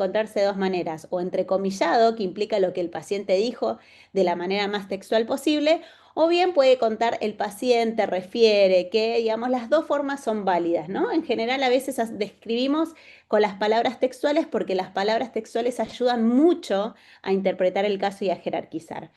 contarse de dos maneras, o entrecomillado, que implica lo que el paciente dijo de la manera más textual posible, o bien puede contar el paciente, refiere, que digamos las dos formas son válidas, ¿no? En general a veces describimos con las palabras textuales porque las palabras textuales ayudan mucho a interpretar el caso y a jerarquizar.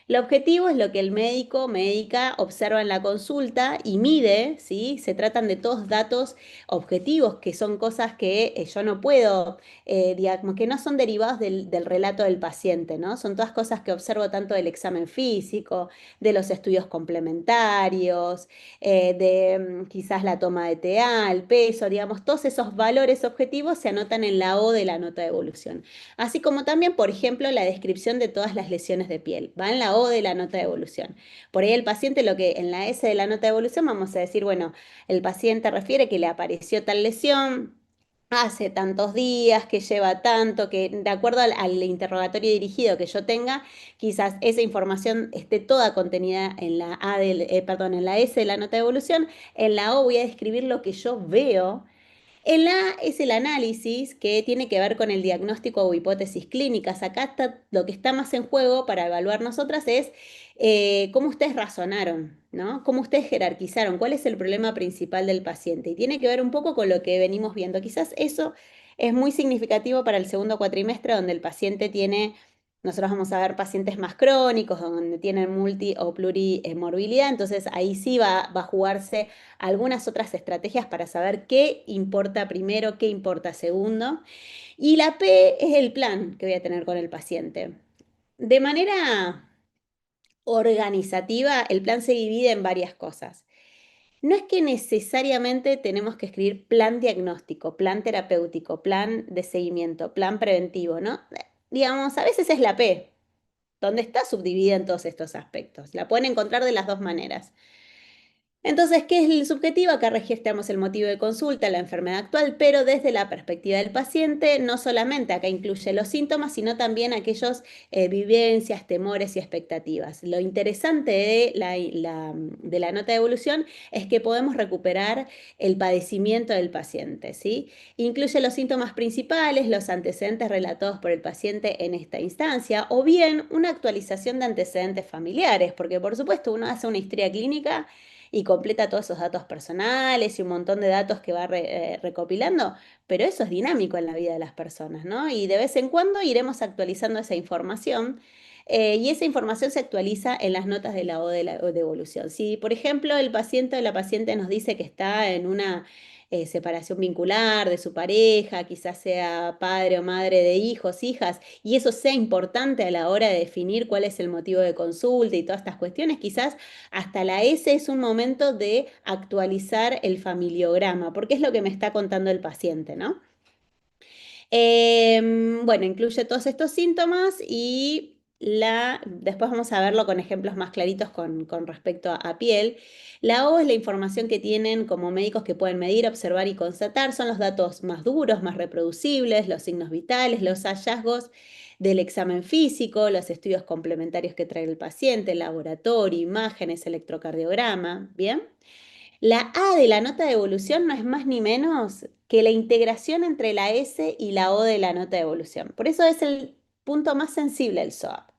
El objetivo es lo que el médico, médica observa en la consulta y mide, ¿sí? Se tratan de todos datos objetivos, que son cosas que yo no puedo, digamos, que no son derivados del relato del paciente, ¿no? Son todas cosas que observo tanto del examen físico, de los estudios complementarios, de quizás la toma de TA, el peso, digamos, todos esos valores objetivos se anotan en la O de la nota de evolución. Así como también, por ejemplo, la descripción de todas las lesiones de piel. Va en la O de la nota de evolución. Por ahí el paciente, lo que en la S de la nota de evolución vamos a decir, bueno, el paciente refiere que le apareció tal lesión hace tantos días, que lleva tanto, que de acuerdo al interrogatorio dirigido que yo tenga, quizás esa información esté toda contenida en la perdón, en la S de la nota de evolución. En la O voy a describir lo que yo veo. El A es el análisis que tiene que ver con el diagnóstico o hipótesis clínicas. Acá está, lo que está más en juego para evaluar nosotras es cómo ustedes razonaron, ¿no? Cómo ustedes jerarquizaron, cuál es el problema principal del paciente. Y tiene que ver un poco con lo que venimos viendo. Quizás eso es muy significativo para el segundo cuatrimestre, donde el paciente tiene, nosotros vamos a ver pacientes más crónicos, donde tienen multi o plurimorbilidad, entonces ahí sí va a jugarse algunas otras estrategias para saber qué importa primero, qué importa segundo. Y la P es el plan que voy a tener con el paciente. De manera organizativa, el plan se divide en varias cosas. No es que necesariamente tenemos que escribir plan diagnóstico, plan terapéutico, plan de seguimiento, plan preventivo, ¿no? Digamos, a veces es la P, donde está subdividida en todos estos aspectos. La pueden encontrar de las dos maneras. Entonces, ¿qué es el subjetivo? Acá registramos el motivo de consulta, la enfermedad actual, pero desde la perspectiva del paciente, no solamente acá incluye los síntomas, sino también aquellos vivencias, temores y expectativas. Lo interesante de la nota de evolución es que podemos recuperar el padecimiento del paciente, ¿sí? Incluye los síntomas principales, los antecedentes relatados por el paciente en esta instancia, o bien una actualización de antecedentes familiares, porque por supuesto uno hace una historia clínica y completa todos esos datos personales y un montón de datos que va recopilando, pero eso es dinámico en la vida de las personas, ¿no? Y de vez en cuando iremos actualizando esa información. Y esa información se actualiza en las notas de la O de evolución. Si, por ejemplo, el paciente o la paciente nos dice que está en una separación vincular de su pareja, quizás sea padre o madre de hijos, hijas, y eso sea importante a la hora de definir cuál es el motivo de consulta y todas estas cuestiones, quizás hasta la S es un momento de actualizar el familiograma, porque es lo que me está contando el paciente, ¿no? Bueno, incluye todos estos síntomas y después vamos a verlo con ejemplos más claritos con respecto a piel. La O es la información que tienen como médicos que pueden medir, observar y constatar. Son los datos más duros, más reproducibles, los signos vitales, los hallazgos del examen físico, los estudios complementarios que trae el paciente, laboratorio, imágenes, electrocardiograma. ¿Bien? La A de la nota de evolución no es más ni menos que la integración entre la S y la O de la nota de evolución. Por eso es el punto más sensible del SOAP.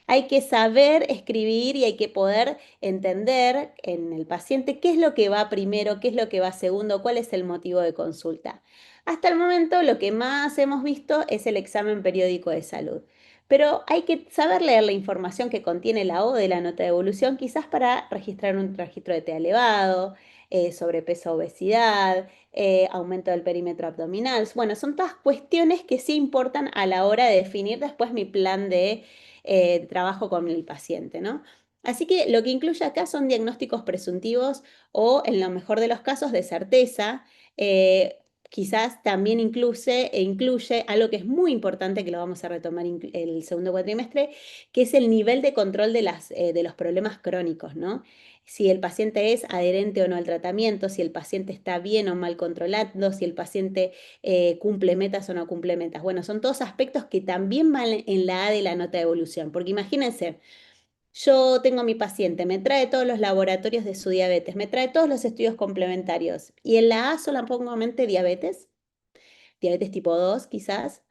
Hay que saber escribir y hay que poder entender en el paciente qué es lo que va primero, qué es lo que va segundo, cuál es el motivo de consulta. Hasta el momento lo que más hemos visto es el examen periódico de salud. Pero hay que saber leer la información que contiene la O de la nota de evolución, quizás para registrar un registro de T elevado, sobrepeso, obesidad, aumento del perímetro abdominal. Bueno, son todas cuestiones que sí importan a la hora de definir después mi plan de trabajo con el paciente, ¿no? Así que lo que incluye acá son diagnósticos presuntivos o, en lo mejor de los casos, de certeza. Quizás también incluye algo que es muy importante, que lo vamos a retomar el segundo cuatrimestre, que es el nivel de control de los problemas crónicos, ¿no? Si el paciente es adherente o no al tratamiento, si el paciente está bien o mal controlado, si el paciente cumple metas o no cumple metas. Bueno, son todos aspectos que también van en la A de la nota de evolución, porque imagínense, yo tengo a mi paciente, me trae todos los laboratorios de su diabetes, me trae todos los estudios complementarios, y en la A solamente diabetes, diabetes tipo 2 quizás,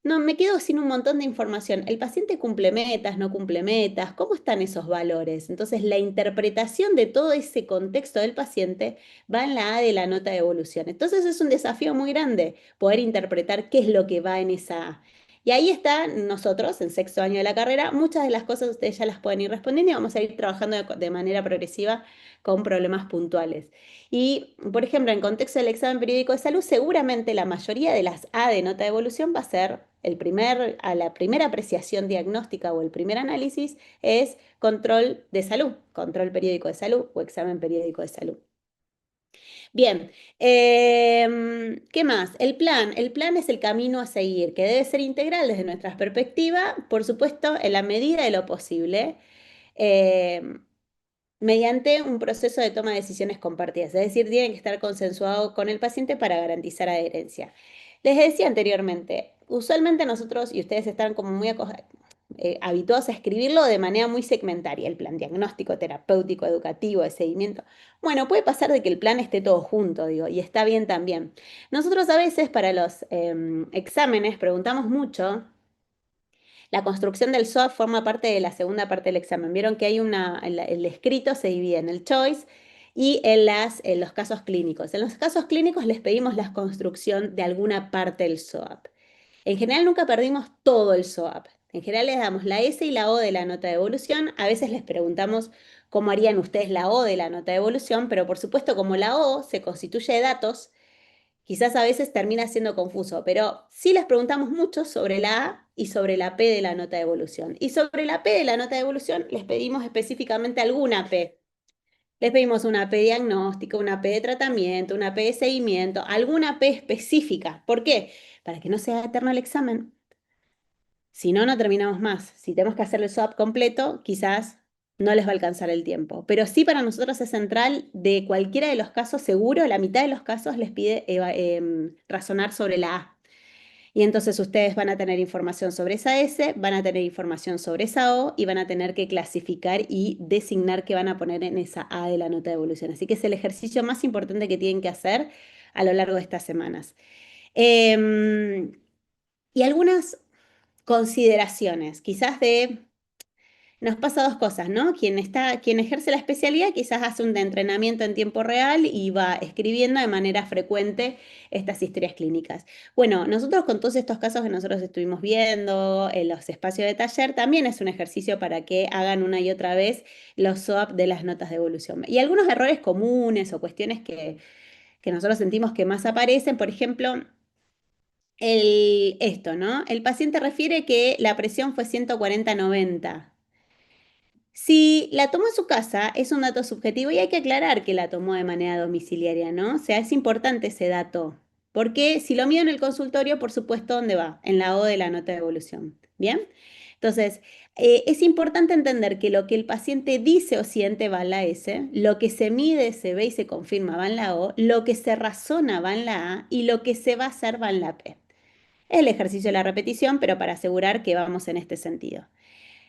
no, me quedo sin un montón de información. ¿El paciente cumple metas, no cumple metas? ¿Cómo están esos valores? Entonces, la interpretación de todo ese contexto del paciente va en la A de la nota de evolución. Entonces, es un desafío muy grande poder interpretar qué es lo que va en esa A. Y ahí está nosotros, en sexto año de la carrera, muchas de las cosas ustedes ya las pueden ir respondiendo y vamos a ir trabajando de manera progresiva con problemas puntuales. Y, por ejemplo, en contexto del examen periódico de salud, seguramente la mayoría de las A de nota de evolución va a ser a la primera apreciación diagnóstica o el primer análisis es control de salud, control periódico de salud o examen periódico de salud. Bien, ¿qué más? El plan es el camino a seguir, que debe ser integral desde nuestra perspectiva, por supuesto, en la medida de lo posible. em, Mediante un proceso de toma de decisiones compartidas, es decir, tiene que estar consensuado con el paciente para garantizar adherencia. Les decía anteriormente, usualmente nosotros, y ustedes están como muy habituados a escribirlo de manera muy segmentaria, el plan diagnóstico, terapéutico, educativo, de seguimiento. Bueno, puede pasar de que el plan esté todo junto, digo, y está bien también. Nosotros a veces para los exámenes preguntamos mucho. La construcción del SOAP forma parte de la segunda parte del examen. Vieron que hay el escrito se divide en el choice y en los casos clínicos. En los casos clínicos les pedimos la construcción de alguna parte del SOAP. En general nunca perdimos todo el SOAP. En general les damos la S y la O de la nota de evolución. A veces les preguntamos cómo harían ustedes la O de la nota de evolución, pero por supuesto como la O se constituye de datos, quizás a veces termina siendo confuso, pero sí les preguntamos mucho sobre la A y sobre la P de la nota de evolución. Y sobre la P de la nota de evolución les pedimos específicamente alguna P. Les pedimos una P diagnóstica, una P de tratamiento, una P de seguimiento, alguna P específica. ¿Por qué? Para que no sea eterno el examen. Si no, no terminamos más. Si tenemos que hacer el swap completo, quizás no les va a alcanzar el tiempo. Pero sí para nosotros es central, de cualquiera de los casos, seguro, la mitad de los casos les pide razonar sobre la A. Y entonces ustedes van a tener información sobre esa S, van a tener información sobre esa O y van a tener que clasificar y designar qué van a poner en esa A de la nota de evolución. Así que es el ejercicio más importante que tienen que hacer a lo largo de estas semanas. Em, y algunas consideraciones, quizás nos pasa dos cosas, ¿no? Quien ejerce la especialidad quizás hace un entrenamiento en tiempo real y va escribiendo de manera frecuente estas historias clínicas. Bueno, nosotros con todos estos casos que nosotros estuvimos viendo en los espacios de taller, también es un ejercicio para que hagan una y otra vez los SOAP de las notas de evolución. Y algunos errores comunes o cuestiones que nosotros sentimos que más aparecen, por ejemplo, esto, ¿no? El paciente refiere que la presión fue 140/90. Si la tomó en su casa, es un dato subjetivo y hay que aclarar que la tomó de manera domiciliaria, ¿no? O sea, es importante ese dato. Porque si lo mido en el consultorio, por supuesto, ¿dónde va? En la O de la nota de evolución. ¿Bien? Entonces, es importante entender que lo que el paciente dice o siente va en la S, lo que se mide, se ve y se confirma va en la O, lo que se razona va en la A y lo que se va a hacer va en la P. Es el ejercicio de la repetición, pero para asegurar que vamos en este sentido.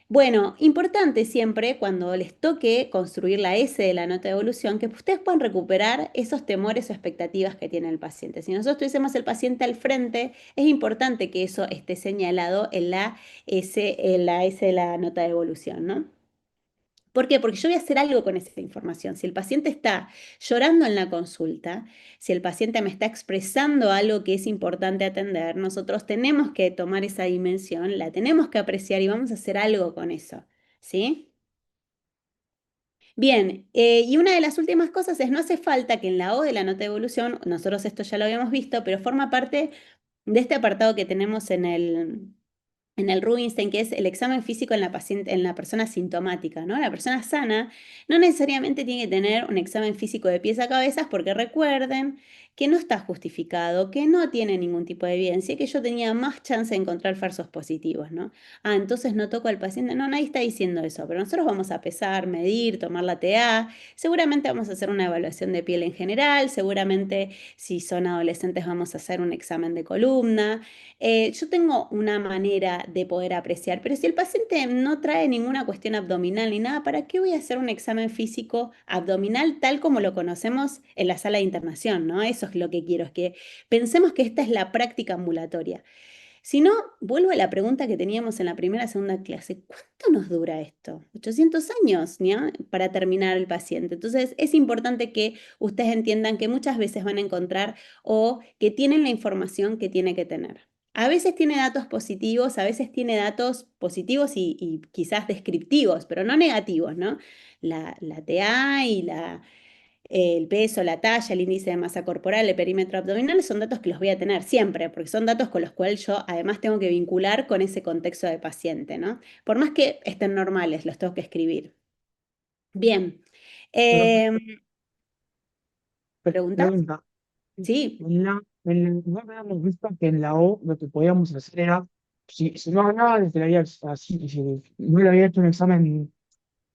Bueno, importante siempre cuando les toque construir la S de la nota de evolución, que ustedes puedan recuperar esos temores o expectativas que tiene el paciente. Si nosotros tuviésemos el paciente al frente, es importante que eso esté señalado en la S de la nota de evolución, ¿no? ¿Por qué? Porque yo voy a hacer algo con esa información. Si el paciente está llorando en la consulta, si el paciente me está expresando algo que es importante atender, nosotros tenemos que tomar esa dimensión, la tenemos que apreciar y vamos a hacer algo con eso. ¿Sí? Bien, y una de las últimas cosas es, no hace falta que en la O de la nota de evolución, nosotros esto ya lo habíamos visto, pero forma parte de este apartado que tenemos en el Rubinstein, que es el examen físico en la paciente, en la persona sintomática, ¿no? La persona sana no necesariamente tiene que tener un examen físico de pies a cabezas, porque recuerden que no está justificado, que no tiene ningún tipo de evidencia, que yo tenía más chance de encontrar falsos positivos, ¿no? Ah, entonces no toco al paciente. No, nadie está diciendo eso, pero nosotros vamos a pesar, medir, tomar la TA, seguramente vamos a hacer una evaluación de piel en general, seguramente si son adolescentes vamos a hacer un examen de columna. Yo tengo una manera de poder apreciar, pero si el paciente no trae ninguna cuestión abdominal ni nada, ¿para qué voy a hacer un examen físico abdominal tal como lo conocemos en la sala de internación, ¿no? Eso es lo que quiero, es que pensemos que esta es la práctica ambulatoria. Si no, vuelvo a la pregunta que teníamos en la primera, segunda clase. ¿Cuánto nos dura esto? 800 años, ¿no? Para terminar el paciente. Entonces, es importante que ustedes entiendan que muchas veces van a encontrar o que tienen la información que tiene que tener. A veces tiene datos positivos, a veces tiene datos positivos y quizás descriptivos, pero no negativos, ¿no? La TA y el peso, la talla, el índice de masa corporal, el perímetro abdominal, son datos que los voy a tener siempre, porque son datos con los cuales yo además tengo que vincular con ese contexto de paciente, ¿no? Por más que estén normales, los tengo que escribir. Bien. Pero, ¿Preguntas? pregunta, Sí. no habíamos visto que en la O lo que podíamos hacer era, si no hablaba de que le había, así, y si no le había hecho un examen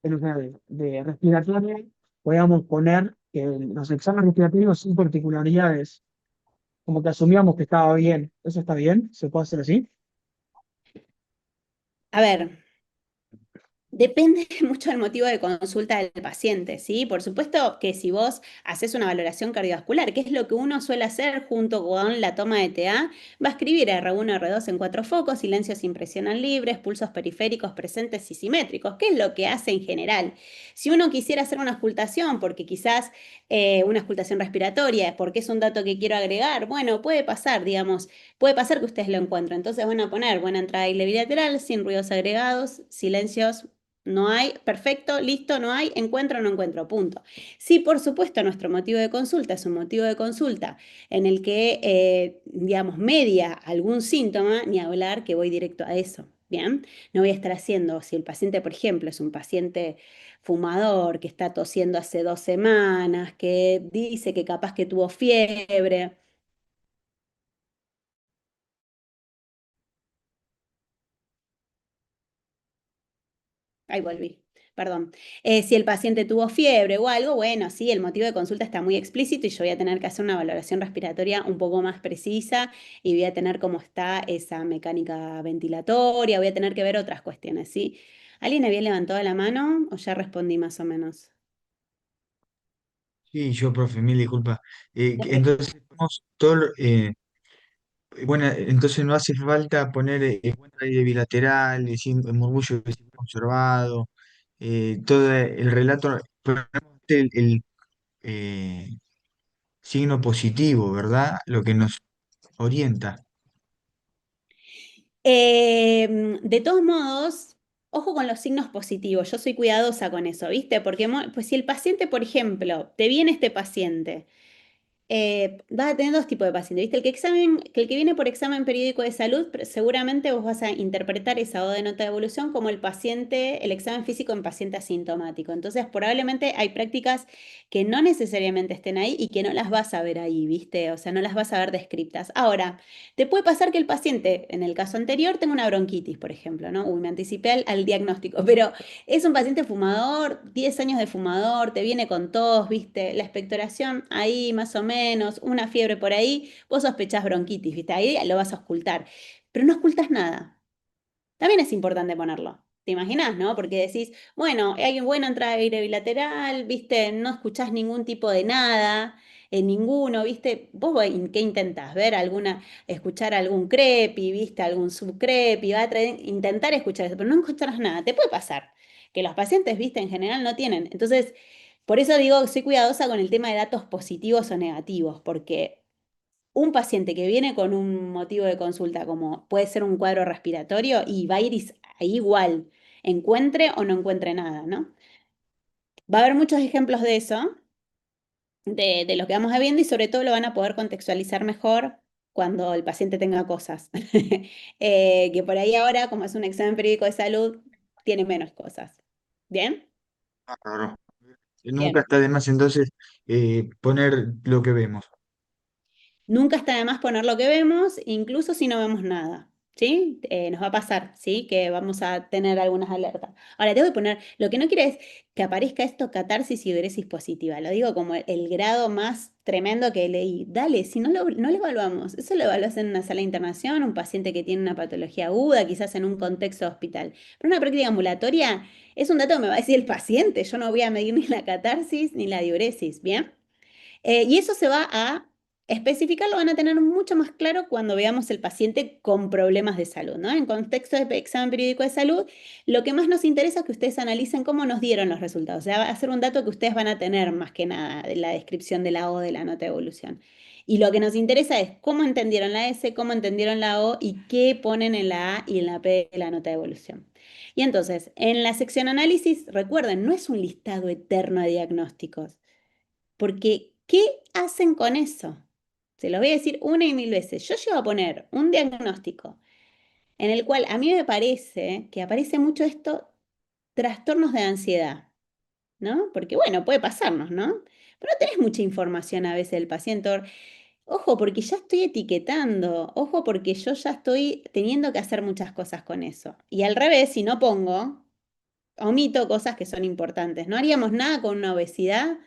de respiratorio, podíamos poner que los exámenes respiratorios sin particularidades, como que asumíamos que estaba bien. ¿Eso está bien? ¿Se puede hacer así? A ver, depende mucho del motivo de consulta del paciente, ¿sí? Por supuesto que si vos haces una valoración cardiovascular, que es lo que uno suele hacer junto con la toma de TA, va a escribir R1, R2 en 4 focos, silencios sin presión libres, pulsos periféricos presentes y simétricos, que es lo que hace en general. Si uno quisiera hacer una auscultación, porque quizás una auscultación respiratoria, porque es un dato que quiero agregar, bueno, puede pasar, digamos, puede pasar que ustedes lo encuentren. Entonces van a poner buena entrada y bilateral, sin ruidos agregados, silencios no hay, perfecto, listo, no hay, encuentro, no encuentro, punto. Sí, por supuesto, nuestro motivo de consulta es un motivo de consulta en el que, digamos, media algún síntoma, ni hablar que voy directo a eso, ¿bien? No voy a estar haciendo, si el paciente, por ejemplo, es un paciente fumador que está tosiendo hace 2 semanas, que dice que capaz que tuvo fiebre. Ahí volví, perdón. Si el paciente tuvo fiebre o algo, bueno, sí, el motivo de consulta está muy explícito y yo voy a tener que hacer una valoración respiratoria un poco más precisa y voy a tener cómo está esa mecánica ventilatoria, voy a tener que ver otras cuestiones, ¿sí? ¿Alguien había levantado la mano o ya respondí más o menos? Sí, yo, profe, mil disculpas. Ok. Entonces, tenemos bueno, entonces no hace falta poner encuentra ahí de bilateral, sin murmullo que se ha observado, todo el relato, ponemos el eh, signo positivo, ¿verdad? Lo que nos orienta. De todos modos, ojo con los signos positivos, yo soy cuidadosa con eso, ¿viste? Porque pues si el paciente, por ejemplo, te viene este paciente, vas a tener dos tipos de pacientes, ¿viste? El que viene por examen periódico de salud, seguramente vos vas a interpretar esa O de nota de evolución como el paciente, el examen físico en paciente asintomático. Entonces, probablemente hay prácticas que no necesariamente estén ahí y que no las vas a ver ahí, ¿viste? O sea, no las vas a ver descriptas. Ahora, te puede pasar que el paciente, en el caso anterior, tenga una bronquitis, por ejemplo, ¿no? Uy, me anticipé al diagnóstico, pero es un paciente fumador, 10 años de fumador, te viene con tos, ¿viste? La expectoración ahí más o menos, una fiebre por ahí, vos sospechás bronquitis, ¿viste? Ahí lo vas a ocultar, pero no ocultas nada. También es importante ponerlo. ¿Te imaginas, no? Porque decís, bueno, hay buena entrada de aire bilateral, ¿viste? No escuchás ningún tipo de nada, ninguno, ¿viste? ¿Qué intentás? ¿Ver alguna, escuchar algún crepi, ¿viste? Algún subcrepi, intentar escuchar eso, pero no encontrás nada. Te puede pasar que los pacientes, ¿viste? En general no tienen. Entonces, por eso digo, soy cuidadosa con el tema de datos positivos o negativos, porque un paciente que viene con un motivo de consulta, como puede ser un cuadro respiratorio, y va a ir ahí igual, encuentre o no encuentre nada, ¿no? Va a haber muchos ejemplos de eso, de lo que vamos viendo, y sobre todo lo van a poder contextualizar mejor cuando el paciente tenga cosas. Que por ahí ahora, como es un examen periódico de salud, tiene menos cosas. ¿Bien? Claro. Nunca Bien. está de más entonces poner lo que vemos. Nunca está de más poner lo que vemos, incluso si no vemos nada, ¿sí? Nos va a pasar, ¿sí? Que vamos a tener algunas alertas. Ahora, te voy a poner, lo que no quiero es que aparezca esto catarsis y uresis positiva. Lo digo como el grado más tremendo que leí. Dale, si no lo evaluamos, eso lo evaluás en una sala de internación, un paciente que tiene una patología aguda, quizás en un contexto de hospital. Pero una práctica ambulatoria es un dato que me va a decir el paciente. Yo no voy a medir ni la catarsis ni la diuresis, ¿bien? Y eso se va a Especificarlo van a tener mucho más claro cuando veamos el paciente con problemas de salud, ¿no? En contexto de examen periódico de salud, lo que más nos interesa es que ustedes analicen cómo nos dieron los resultados. O sea, va a ser un dato que ustedes van a tener más que nada de la descripción de la O de la nota de evolución. Y lo que nos interesa es cómo entendieron la S, cómo entendieron la O y qué ponen en la A y en la P de la nota de evolución. Y entonces, en la sección análisis, recuerden, no es un listado eterno de diagnósticos, porque ¿qué hacen con eso? Se los voy a decir una y mil veces. Yo llego a poner un diagnóstico en el cual a mí me parece que aparece mucho esto, trastornos de ansiedad, ¿no? Porque bueno, puede pasarnos, ¿no? Pero no tenés mucha información a veces del paciente. Ojo, porque ya estoy etiquetando, ojo, porque yo ya estoy teniendo que hacer muchas cosas con eso. Y al revés, si no pongo, omito cosas que son importantes. No haríamos nada con una obesidad,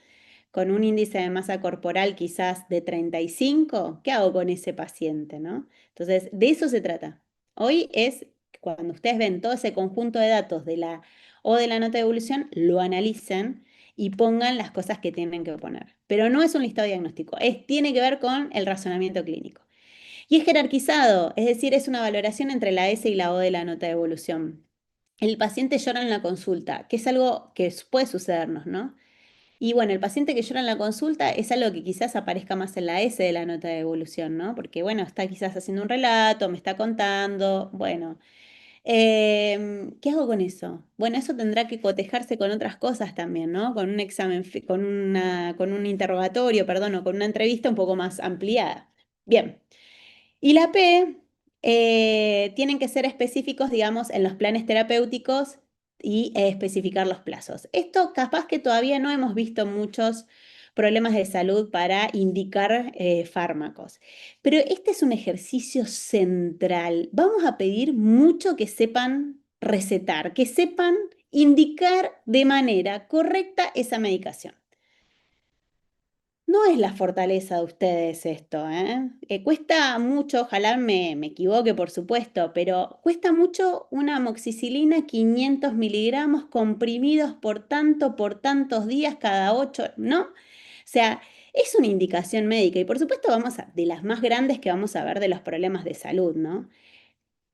con un índice de masa corporal quizás de 35. ¿Qué hago con ese paciente, no? Entonces, de eso se trata. Hoy es cuando ustedes ven todo ese conjunto de datos de la o de la nota de evolución, lo analicen y pongan las cosas que tienen que poner. Pero no es un listado diagnóstico, tiene que ver con el razonamiento clínico. Y es jerarquizado, es decir, es una valoración entre la S y la O de la nota de evolución. El paciente llora en la consulta, que es algo que puede sucedernos, ¿no? Y bueno, el paciente que llora en la consulta es algo que quizás aparezca más en la S de la nota de evolución, ¿no? Porque bueno, está quizás haciendo un relato, me está contando, bueno, ¿qué hago con eso? Bueno, eso tendrá que cotejarse con otras cosas también, ¿no? Con un examen, con un interrogatorio, perdón, o con una entrevista un poco más ampliada. Bien. Y la P, tienen que ser específicos, digamos, en los planes terapéuticos y especificar los plazos. Esto capaz que todavía no hemos visto muchos problemas de salud para indicar fármacos, pero este es un ejercicio central. Vamos a pedir mucho que sepan recetar, que sepan indicar de manera correcta esa medicación. No es la fortaleza de ustedes esto, ¿eh? Cuesta mucho, ojalá me equivoque, por supuesto, pero cuesta mucho una amoxicilina 500 miligramos comprimidos por tantos días cada 8, ¿no? O sea, es una indicación médica y por supuesto de las más grandes que vamos a ver de los problemas de salud, ¿no?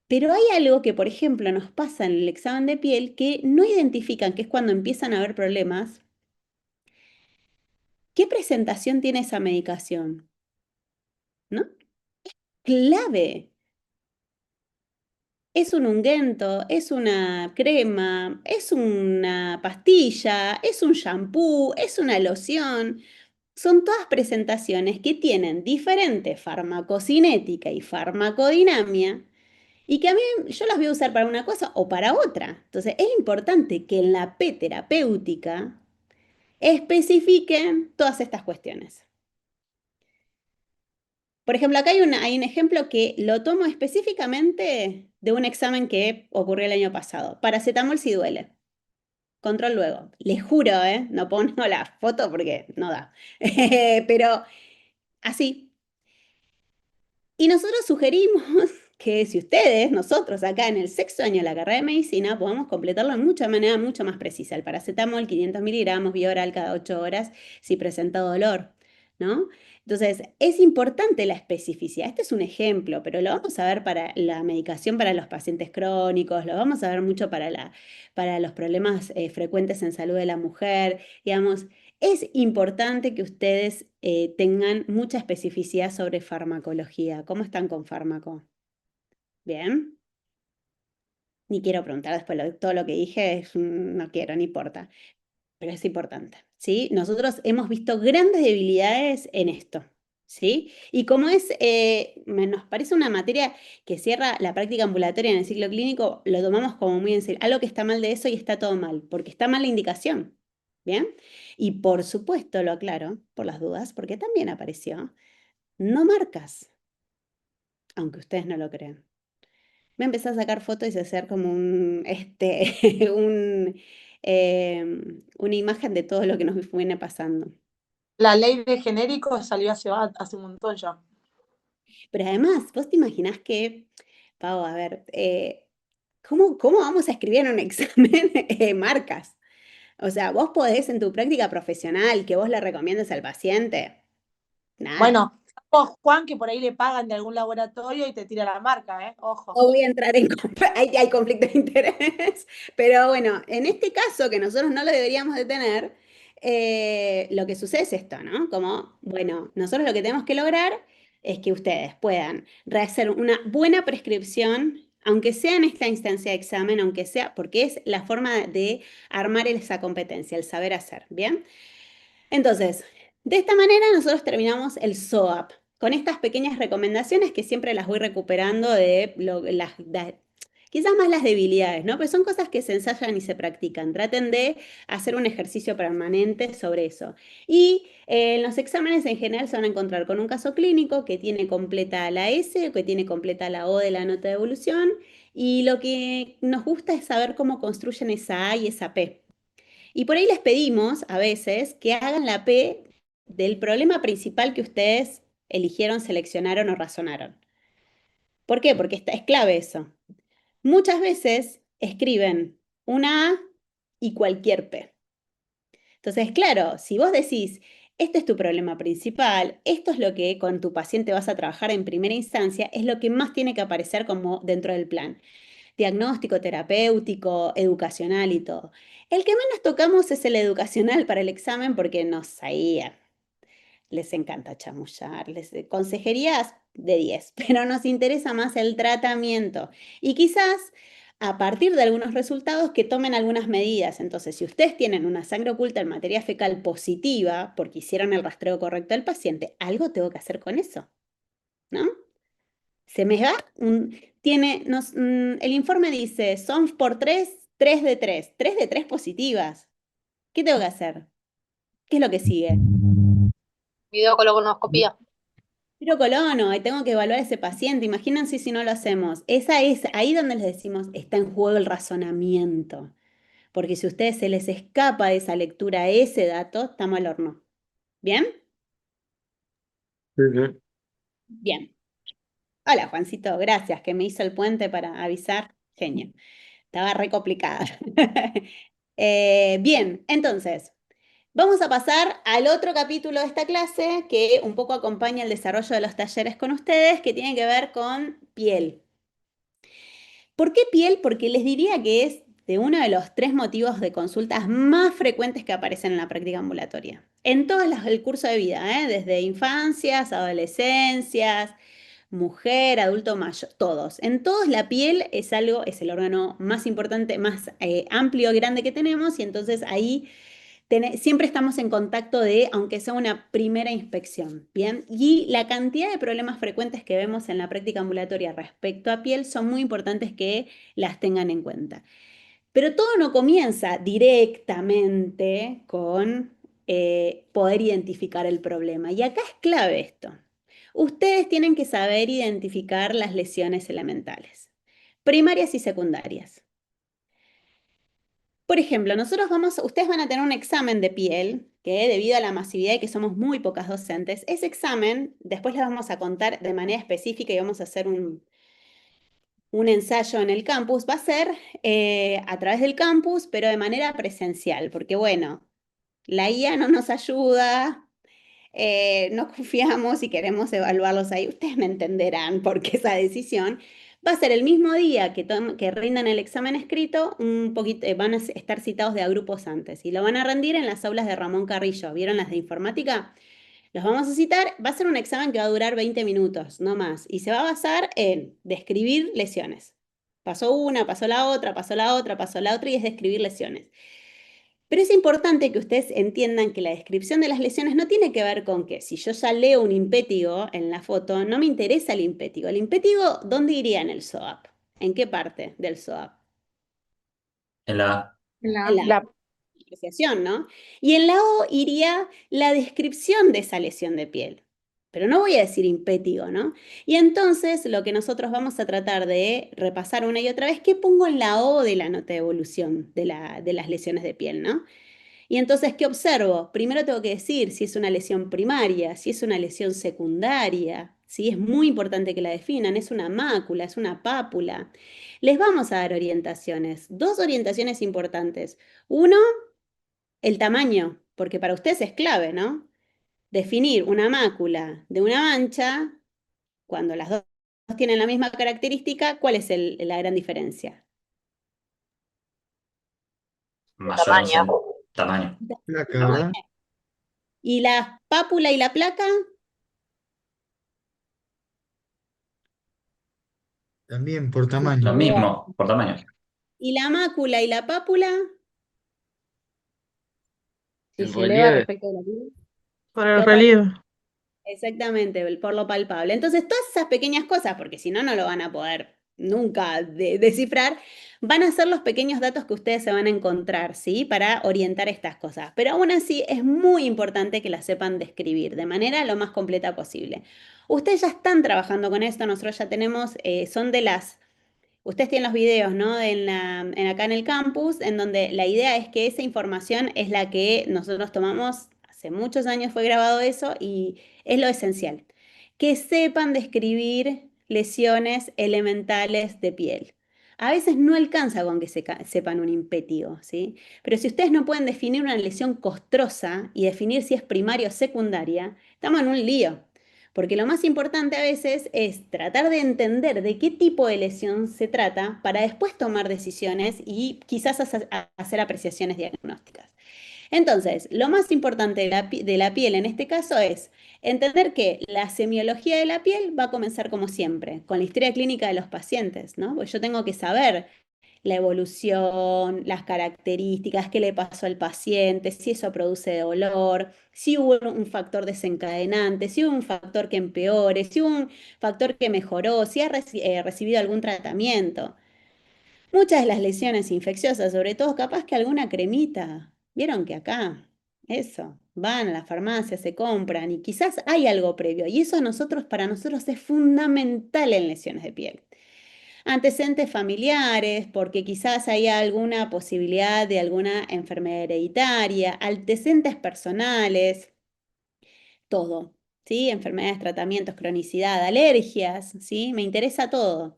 Pero hay algo que, por ejemplo, nos pasa en el examen de piel que no identifican, que es cuando empiezan a haber problemas. ¿Qué presentación tiene esa medicación? ¿No? Clave. Es un ungüento, es una crema, es una pastilla, es un shampoo, es una loción. Son todas presentaciones que tienen diferente farmacocinética y farmacodinamia y que a mí yo las voy a usar para una cosa o para otra. Entonces es importante que en la P terapéutica especifiquen todas estas cuestiones. Por ejemplo, acá hay un ejemplo que lo tomo específicamente de un examen que ocurrió el año pasado. Paracetamol si duele. Control luego. Les juro, ¿eh? No pongo la foto porque no da. Pero así. Y nosotros sugerimos que si ustedes, nosotros acá en el sexto año de la carrera de medicina, podamos completarlo de mucha manera mucho más precisa. El paracetamol, 500 miligramos, vía oral cada 8 horas, si presenta dolor, ¿no? Entonces, es importante la especificidad. Este es un ejemplo, pero lo vamos a ver para la medicación para los pacientes crónicos, lo vamos a ver mucho para los problemas frecuentes en salud de la mujer, digamos. Es importante que ustedes tengan mucha especificidad sobre farmacología. ¿Cómo están con fármaco? ¿Bien? Ni quiero preguntar después todo lo que dije, no quiero, no importa, pero es importante, ¿sí? Nosotros hemos visto grandes debilidades en esto, ¿sí? Y como nos parece una materia que cierra la práctica ambulatoria en el ciclo clínico, lo tomamos como muy en serio. Algo que está mal de eso y está todo mal, porque está mal la indicación, ¿bien? Y por supuesto, lo aclaro, por las dudas, porque también apareció, no marcas, aunque ustedes no lo crean. Me empecé a sacar fotos y a hacer como una imagen de todo lo que nos viene pasando. La ley de genéricos salió hace un montón ya. Pero además, vos te imaginás que, Pau, a ver, ¿cómo vamos a escribir en un examen marcas? O sea, vos podés en tu práctica profesional que vos le recomiendes al paciente, nada. Bueno, O Juan, que por ahí le pagan de algún laboratorio y te tira la marca, ¿eh? Ojo. No voy a entrar en... Ahí hay conflicto de interés. Pero bueno, en este caso, que nosotros no lo deberíamos de tener, lo que sucede es esto, ¿no? Como, bueno, nosotros lo que tenemos que lograr es que ustedes puedan hacer una buena prescripción, aunque sea en esta instancia de examen, aunque sea, porque es la forma de armar esa competencia, el saber hacer, ¿bien? Entonces, de esta manera nosotros terminamos el SOAP, con estas pequeñas recomendaciones que siempre las voy recuperando de quizás más las debilidades, ¿no? Pero son cosas que se ensayan y se practican. Traten de hacer un ejercicio permanente sobre eso. Y en los exámenes en general se van a encontrar con un caso clínico que tiene completa la S, que tiene completa la O de la nota de evolución, y lo que nos gusta es saber cómo construyen esa A y esa P. Y por ahí les pedimos a veces que hagan la P del problema principal que ustedes eligieron, seleccionaron o razonaron. ¿Por qué? Porque es clave eso. Muchas veces escriben una A y cualquier P. Entonces, claro, si vos decís, este es tu problema principal, esto es lo que con tu paciente vas a trabajar en primera instancia, es lo que más tiene que aparecer como dentro del plan diagnóstico, terapéutico, educacional y todo. El que menos tocamos es el educacional para el examen porque nos ahí les encanta chamullar, les consejerías de 10, pero nos interesa más el tratamiento y quizás a partir de algunos resultados que tomen algunas medidas. Entonces, si ustedes tienen una sangre oculta en materia fecal positiva porque hicieron el rastreo correcto del paciente, algo tengo que hacer con eso, ¿no? Se me va el informe dice, son por 3 de 3, 3 de 3 positivas. ¿Qué tengo que hacer? ¿Qué es lo que sigue? Videocolonoscopía. Tiro colono, y tengo que evaluar a ese paciente. Imagínense si no lo hacemos. Esa es ahí donde les decimos, está en juego el razonamiento. Porque si a ustedes se les escapa de esa lectura ese dato, estamos al horno. ¿Bien? Ujú. Bien. Hola, Juancito, gracias que me hizo el puente para avisar. Genio. Estaba re complicada. Bien, entonces, vamos a pasar al otro capítulo de esta clase que un poco acompaña el desarrollo de los talleres con ustedes, que tiene que ver con piel. ¿Por qué piel? Porque les diría que es de uno de los 3 motivos de consultas más frecuentes que aparecen en la práctica ambulatoria. En todo el curso de vida, desde infancias, adolescencias, mujer, adulto mayor, todos. En todos la piel es es el órgano más importante, más amplio, grande que tenemos y entonces ahí siempre estamos en contacto de, aunque sea una primera inspección, ¿bien? Y la cantidad de problemas frecuentes que vemos en la práctica ambulatoria respecto a piel son muy importantes que las tengan en cuenta. Pero todo no comienza directamente con poder identificar el problema. Y acá es clave esto. Ustedes tienen que saber identificar las lesiones elementales, primarias y secundarias. Por ejemplo, ustedes van a tener un examen de piel que debido a la masividad y que somos muy pocas docentes, ese examen después les vamos a contar de manera específica y vamos a hacer un ensayo en el campus. Va a ser a través del campus, pero de manera presencial, porque bueno, la IA no nos ayuda, no confiamos y queremos evaluarlos ahí. Ustedes me entenderán por qué esa decisión. Va a ser el mismo día que rindan el examen escrito, un poquito, van a estar citados de a grupos antes y lo van a rendir en las aulas de Ramón Carrillo. ¿Vieron las de informática? Los vamos a citar, va a ser un examen que va a durar 20 minutos, no más, y se va a basar en describir lesiones. Pasó una, pasó la otra, pasó la otra, pasó la otra, y es describir lesiones. Pero es importante que ustedes entiendan que la descripción de las lesiones no tiene que ver con que si yo ya leo un impétigo en la foto, no me interesa el impétigo. El impétigo, ¿dónde iría en el SOAP? ¿En qué parte del SOAP? En la En la apreciación, ¿no? Y en la O iría la descripción de esa lesión de piel. Pero no voy a decir impétigo, ¿no? Y entonces lo que nosotros vamos a tratar de repasar una y otra vez, ¿qué pongo en la O de la nota de evolución de las lesiones de piel, ¿no? Y entonces, ¿qué observo? Primero tengo que decir si es una lesión primaria, si es una lesión secundaria, si es muy importante que la definan, es una mácula, es una pápula. Les vamos a dar orientaciones, 2 orientaciones importantes. Uno, el tamaño, porque para ustedes es clave, ¿no? definir una mácula de una mancha, cuando las dos tienen la misma característica, ¿cuál es la gran diferencia? Mayor tamaño. Placa, ¿verdad? ¿Y la pápula y la placa? También por Lo tamaño. mismo, por tamaño. ¿Y la mácula y la pápula? Si El se eleva relieve. respecto a la piel. Por el Lo relieve. Exactamente, por lo palpable. Entonces, todas esas pequeñas cosas, porque si no, no lo van a poder nunca descifrar, van a ser los pequeños datos que ustedes se van a encontrar, ¿sí? Para orientar estas cosas. Pero aún así, es muy importante que las sepan describir de manera lo más completa posible. Ustedes ya están trabajando con esto, nosotros ya tenemos, son de las ustedes tienen los videos, ¿no? Acá en el campus, en donde la idea es que esa información es la que nosotros tomamos, hace muchos años fue grabado eso y es lo esencial. Que sepan describir lesiones elementales de piel. A veces no alcanza con que sepan un impétigo, ¿sí? Pero si ustedes no pueden definir una lesión costrosa y definir si es primaria o secundaria, estamos en un lío. Porque lo más importante a veces es tratar de entender de qué tipo de lesión se trata para después tomar decisiones y quizás hacer apreciaciones diagnósticas. Entonces, lo más importante de la piel en este caso es entender que la semiología de la piel va a comenzar como siempre, con la historia clínica de los pacientes, ¿no? Pues yo tengo que saber la evolución, las características, qué le pasó al paciente, si eso produce dolor, si hubo un factor desencadenante, si hubo un factor que empeore, si hubo un factor que mejoró, si ha recibido algún tratamiento. Muchas de las lesiones infecciosas, sobre todo capaz que alguna cremita, vieron que acá, eso, van a la farmacia, se compran y quizás hay algo previo y eso para nosotros es fundamental en lesiones de piel. Antecedentes familiares, porque quizás hay alguna posibilidad de alguna enfermedad hereditaria, antecedentes personales, todo, ¿sí? Enfermedades, tratamientos, cronicidad, alergias, ¿sí? Me interesa todo.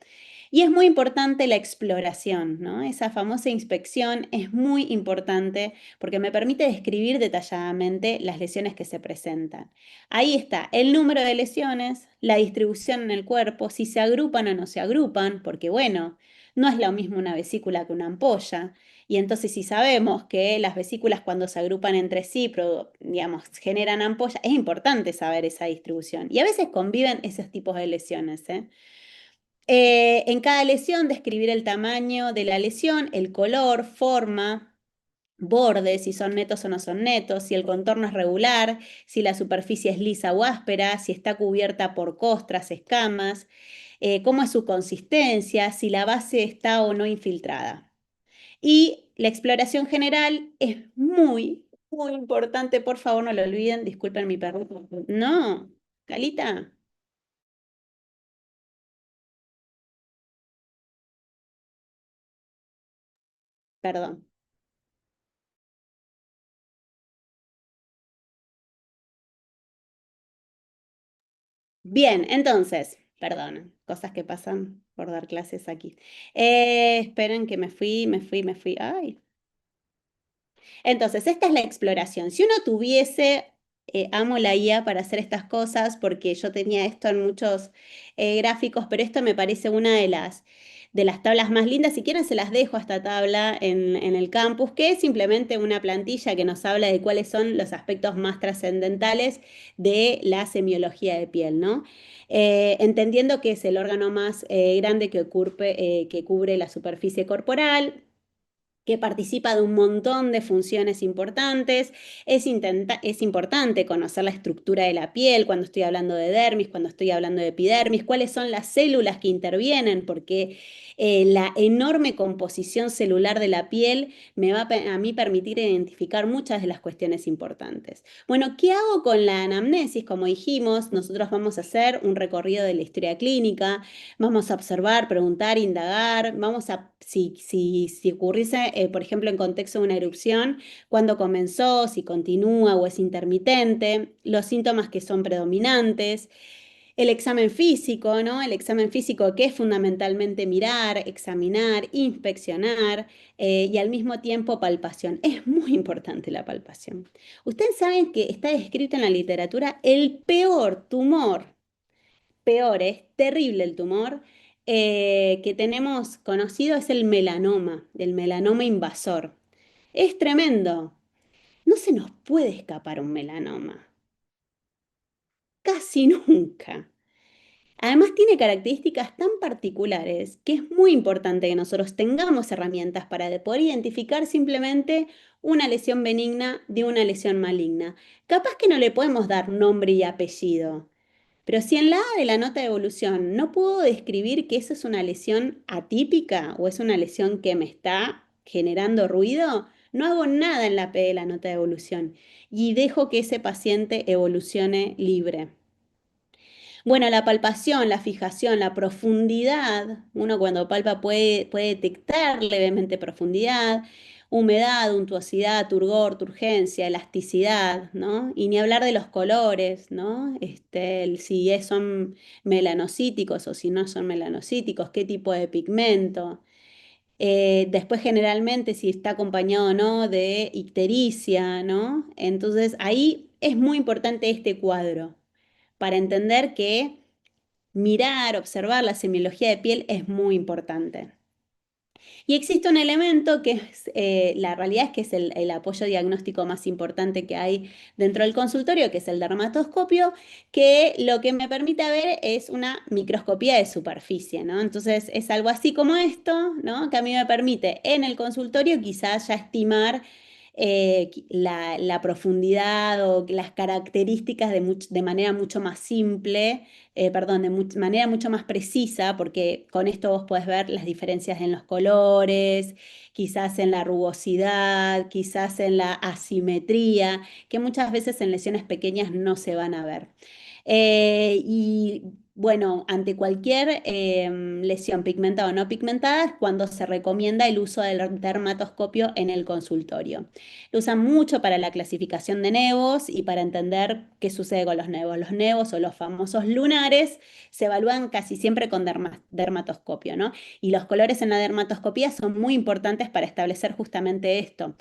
Y es muy importante la exploración, ¿no? Esa famosa inspección es muy importante porque me permite describir detalladamente las lesiones que se presentan. Ahí está el número de lesiones, la distribución en el cuerpo, si se agrupan o no se agrupan, porque bueno, no es lo mismo una vesícula que una ampolla. Y entonces si sabemos que las vesículas cuando se agrupan entre sí, digamos, generan ampollas, es importante saber esa distribución. Y a veces conviven esos tipos de lesiones, ¿eh? En cada lesión describir el tamaño de la lesión, el color, forma, bordes, si son netos o no son netos, si el contorno es regular, si la superficie es lisa o áspera, si está cubierta por costras, escamas, cómo es su consistencia, si la base está o no infiltrada. Y la exploración general es muy, muy importante, por favor no lo olviden, disculpen mi perrito. No, Calita, perdón. Bien, entonces, perdón, cosas que pasan por dar clases aquí. Esperen que me fui. Ay. Entonces, esta es la exploración. Si uno tuviese, amo la IA para hacer estas cosas porque yo tenía esto en muchos gráficos, pero esto me parece una de las tablas más lindas. Si quieren, se las dejo a esta tabla en el campus, que es simplemente una plantilla que nos habla de cuáles son los aspectos más trascendentales de la semiología de piel, ¿no? Entendiendo que es el órgano más grande que cubre la superficie corporal, que participa de un montón de funciones importantes. Es importante conocer la estructura de la piel cuando estoy hablando de dermis, cuando estoy hablando de epidermis, cuáles son las células que intervienen, porque la enorme composición celular de la piel me va a mí permitir identificar muchas de las cuestiones importantes. Bueno, ¿qué hago con la anamnesis? Como dijimos, nosotros vamos a hacer un recorrido de la historia clínica, vamos a observar, preguntar, indagar, si ocurriese, por ejemplo, en contexto de una erupción, cuándo comenzó, si continúa o es intermitente, los síntomas que son predominantes. El examen físico, ¿no? El examen físico que es fundamentalmente mirar, examinar, inspeccionar y al mismo tiempo palpación. Es muy importante la palpación. Ustedes saben que está descrito en la literatura el peor tumor, peor, es terrible el tumor que tenemos conocido es el melanoma invasor. Es tremendo. No se nos puede escapar un melanoma. Casi nunca. Además tiene características tan particulares que es muy importante que nosotros tengamos herramientas para poder identificar simplemente una lesión benigna de una lesión maligna. Capaz que no le podemos dar nombre y apellido, pero si en la A de la nota de evolución no puedo describir que eso es una lesión atípica o es una lesión que me está generando ruido, no hago nada en la P de la nota de evolución y dejo que ese paciente evolucione libre. Bueno, la palpación, la fijación, la profundidad, uno cuando palpa puede detectar levemente profundidad, humedad, untuosidad, turgor, turgencia, elasticidad, ¿no? Y ni hablar de los colores, ¿no? Si son melanocíticos o si no son melanocíticos, qué tipo de pigmento. Después generalmente si está acompañado o no de ictericia, ¿no? Entonces ahí es muy importante este cuadro para entender que mirar, observar la semiología de piel es muy importante. Y existe un elemento que es, la realidad es que es el apoyo diagnóstico más importante que hay dentro del consultorio, que es el dermatoscopio, que lo que me permite ver es una microscopía de superficie, ¿no? Entonces es algo así como esto, ¿no? Que a mí me permite en el consultorio quizás ya estimar la profundidad o las características de manera mucho más simple, perdón, de manera mucho más precisa, porque con esto vos podés ver las diferencias en los colores, quizás en la rugosidad, quizás en la asimetría, que muchas veces en lesiones pequeñas no se van a ver. Y bueno, ante cualquier lesión pigmentada o no pigmentada es cuando se recomienda el uso del dermatoscopio en el consultorio. Lo usan mucho para la clasificación de nevos y para entender qué sucede con los nevos. Los nevos o los famosos lunares se evalúan casi siempre con dermatoscopio, ¿no? Y los colores en la dermatoscopía son muy importantes para establecer justamente esto.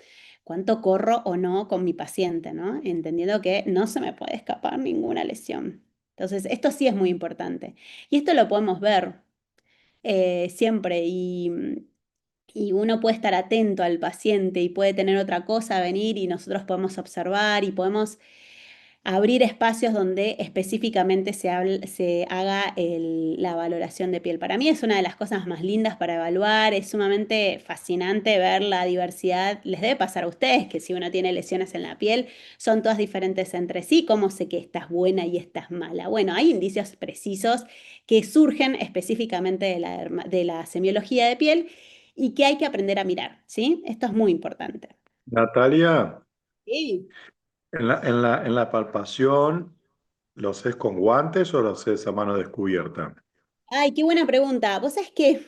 ¿Cuánto corro o no con mi paciente, ¿no? Entendiendo que no se me puede escapar ninguna lesión. Entonces, esto sí es muy importante. Y esto lo podemos ver siempre y uno puede estar atento al paciente y puede tener otra cosa a venir y nosotros podemos observar y podemos abrir espacios donde específicamente se haga la valoración de piel. Para mí es una de las cosas más lindas para evaluar, es sumamente fascinante ver la diversidad. Les debe pasar a ustedes que si uno tiene lesiones en la piel, son todas diferentes entre sí. ¿Cómo sé que esta es buena y esta es mala? Bueno, hay indicios precisos que surgen específicamente de la semiología de piel y que hay que aprender a mirar, ¿sí? Esto es muy importante. Natalia, Sí. en la palpación, ¿lo haces con guantes o lo haces a mano descubierta? Ay, qué buena pregunta. Vos sabés que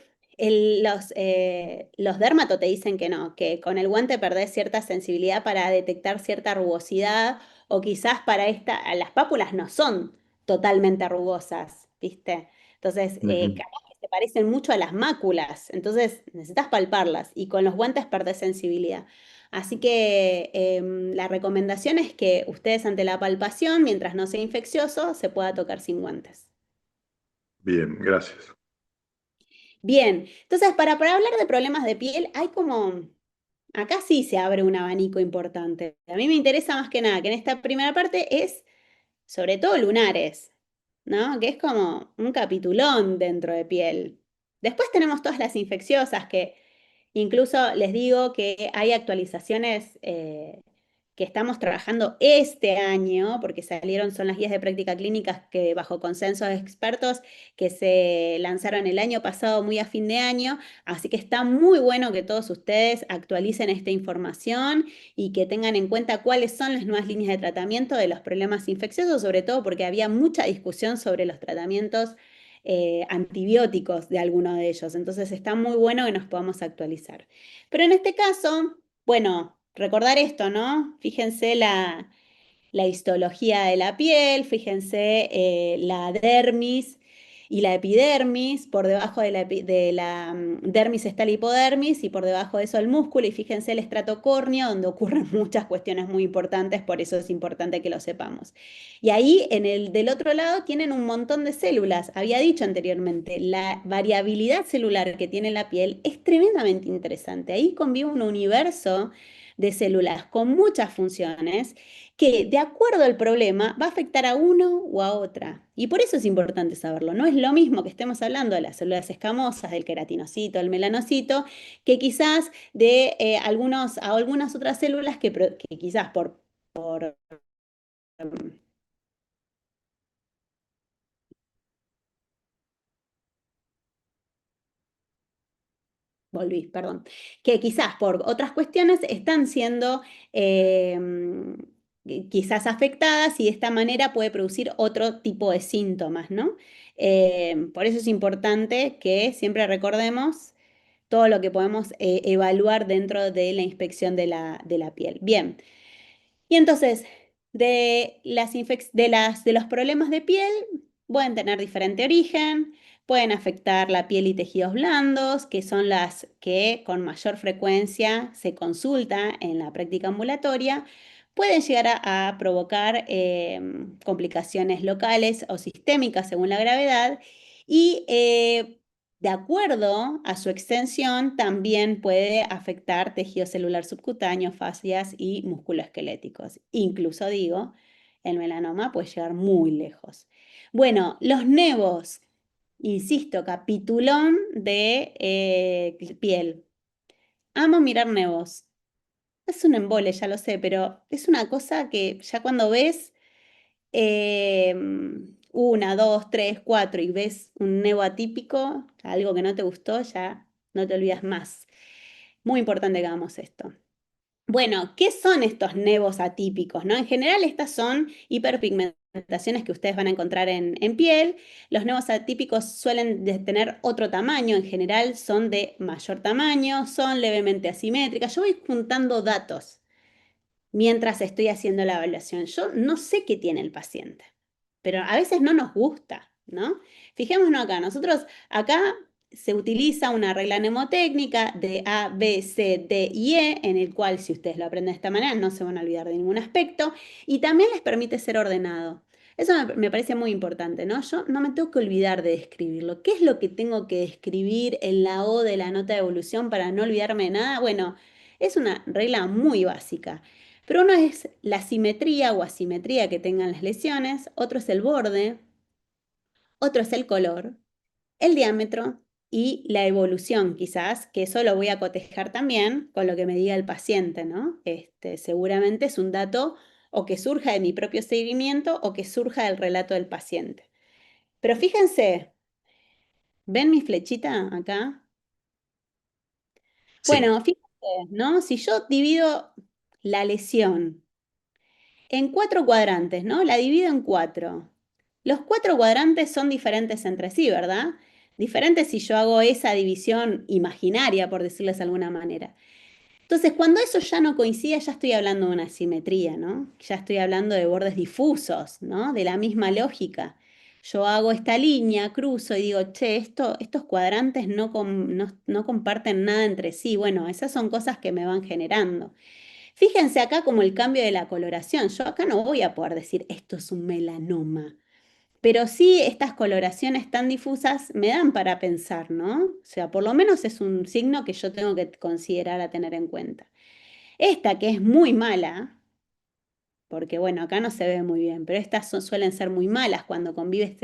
los dermato te dicen que no, que con el guante perdés cierta sensibilidad para detectar cierta rugosidad o quizás las pápulas no son totalmente rugosas, ¿viste? Entonces, Ujú. capaz que se parecen mucho a las máculas, entonces necesitas palparlas y con los guantes perdés sensibilidad. Así que la recomendación es que ustedes ante la palpación, mientras no sea infeccioso, se pueda tocar sin guantes. Bien, gracias. Bien, entonces para hablar de problemas de piel hay acá sí se abre un abanico importante. A mí me interesa más que nada que en esta primera parte es sobre todo lunares, ¿no? Que es como un capitulón dentro de piel. Después tenemos todas las infecciosas que incluso les digo que hay actualizaciones que estamos trabajando este año, porque son las guías de práctica clínicas que bajo consenso de expertos que se lanzaron el año pasado muy a fin de año, así que está muy bueno que todos ustedes actualicen esta información y que tengan en cuenta cuáles son las nuevas líneas de tratamiento de los problemas infecciosos, sobre todo porque había mucha discusión sobre los tratamientos antibióticos de alguno de ellos. Entonces está muy bueno que nos podamos actualizar. Pero en este caso, bueno, recordar esto, ¿no? Fíjense la histología de la piel, fíjense la dermis y la epidermis, por debajo de la dermis está la hipodermis y por debajo de eso el músculo, y fíjense el estrato córneo donde ocurren muchas cuestiones muy importantes, por eso es importante que lo sepamos. Y ahí del otro lado tienen un montón de células. Había dicho anteriormente, la variabilidad celular que tiene la piel es tremendamente interesante. Ahí convive un universo de células con muchas funciones que de acuerdo al problema va a afectar a uno o a otra. Y por eso es importante saberlo. No es lo mismo que estemos hablando de las células escamosas, del queratinocito, del melanocito, que quizás de algunas otras células que quizás por volví, perdón, que quizás por otras cuestiones están siendo quizás afectadas y de esta manera puede producir otro tipo de síntomas, ¿no? Por eso es importante que siempre recordemos todo lo que podemos evaluar dentro de la inspección de la piel. Bien. Y entonces, de los problemas de piel, pueden tener diferente origen, pueden afectar la piel y tejidos blandos, que son las que con mayor frecuencia se consulta en la práctica ambulatoria, pueden llegar a provocar complicaciones locales o sistémicas según la gravedad y de acuerdo a su extensión, también puede afectar tejido celular subcutáneo, fascias y musculoesqueléticos. Incluso digo, el melanoma puede llegar muy lejos. Bueno, los nevos, insisto, capitulón de piel. Amo mirar nevos. Es un embole, ya lo sé, pero es una cosa que ya cuando ves eh, una, dos, tres, cuatro y ves un nevo atípico, algo que no te gustó, ya no te olvidas más. Muy importante que hagamos esto. Bueno, ¿qué son estos nevos atípicos, no? En general estas son hiperpigmentaciones que ustedes van a encontrar en piel. Los nevos atípicos suelen tener otro tamaño, en general son de mayor tamaño, son levemente asimétricas. Yo voy juntando datos mientras estoy haciendo la evaluación. Yo no sé qué tiene el paciente, pero a veces no nos gusta, ¿no? Fijémonos acá, nosotros acá se utiliza una regla mnemotécnica de A, B, C, D y E, en el cual si ustedes lo aprenden de esta manera no se van a olvidar de ningún aspecto y también les permite ser ordenado. Eso me parece muy importante, ¿no? Yo no me tengo que olvidar de describirlo. ¿Qué es lo que tengo que describir en la O de la nota de evolución para no olvidarme de nada? Bueno, es una regla muy básica. Pero uno es la simetría o asimetría que tengan las lesiones, otro es el borde, otro es el color, el diámetro y la evolución quizás, que eso lo voy a cotejar también con lo que me diga el paciente, ¿no? Seguramente es un dato o que surja de mi propio seguimiento o que surja del relato del paciente. Pero fíjense, ¿ven mi flechita acá? Sí. Bueno, fíjense, ¿no? Si yo divido la lesión en 4 cuadrantes, ¿no? La divido en 4. Los 4 cuadrantes son diferentes entre sí, ¿verdad? Diferentes si yo hago esa división imaginaria, por decirles de alguna manera. Entonces, cuando eso ya no coincide, ya estoy hablando de una simetría, ¿no? Ya estoy hablando de bordes difusos, ¿no? De la misma lógica. Yo hago esta línea, cruzo y digo, che, estos cuadrantes no comparten nada entre sí. Bueno, esas son cosas que me van generando. Fíjense acá como el cambio de la coloración. Yo acá no voy a poder decir esto es un melanoma, pero sí estas coloraciones tan difusas me dan para pensar, ¿no? O sea, por lo menos es un signo que yo tengo que considerar a tener en cuenta. Esta que es muy mala, porque bueno, acá no se ve muy bien, pero estas suelen ser muy malas cuando convive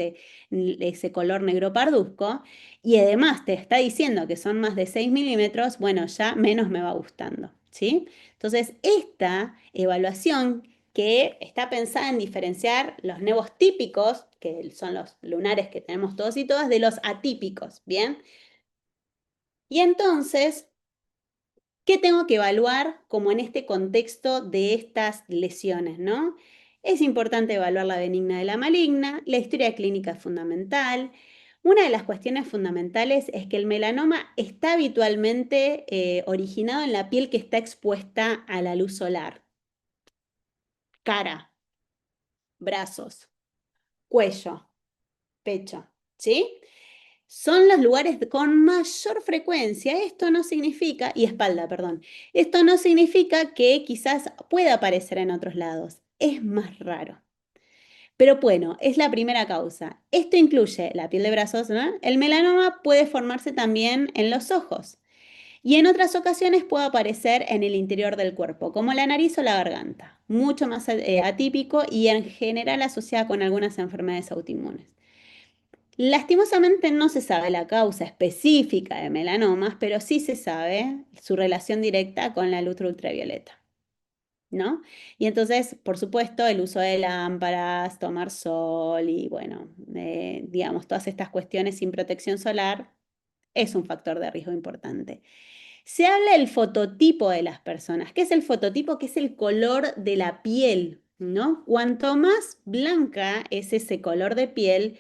ese color negro parduzco, y además te está diciendo que son más de 6 milímetros, bueno, ya menos me va gustando, ¿sí? Entonces, esta evaluación que está pensada en diferenciar los nevos típicos, que son los lunares que tenemos todos y todas, de los atípicos, ¿bien? Y entonces, ¿qué tengo que evaluar como en este contexto de estas lesiones, no? Es importante evaluar la benigna de la maligna, la historia clínica es fundamental. Una de las cuestiones fundamentales es que el melanoma está habitualmente originado en la piel que está expuesta a la luz solar. Cara, brazos, cuello, pecho, ¿sí? Son los lugares con mayor frecuencia. Esto no significa, y espalda, perdón. Esto no significa que quizás pueda aparecer en otros lados. Es más raro. Pero bueno, es la primera causa. Esto incluye la piel de brazos, ¿no? El melanoma puede formarse también en los ojos y en otras ocasiones puede aparecer en el interior del cuerpo, como la nariz o la garganta, mucho más atípico y en general asociada con algunas enfermedades autoinmunes. Lastimosamente no se sabe la causa específica de melanomas, pero sí se sabe su relación directa con la luz ultravioleta, ¿no? Y entonces, por supuesto, el uso de lámparas, tomar sol y, bueno, digamos, todas estas cuestiones sin protección solar es un factor de riesgo importante. Se habla del fototipo de las personas. ¿Qué es el fototipo? Que es el color de la piel, ¿no? Cuanto más blanca es ese color de piel,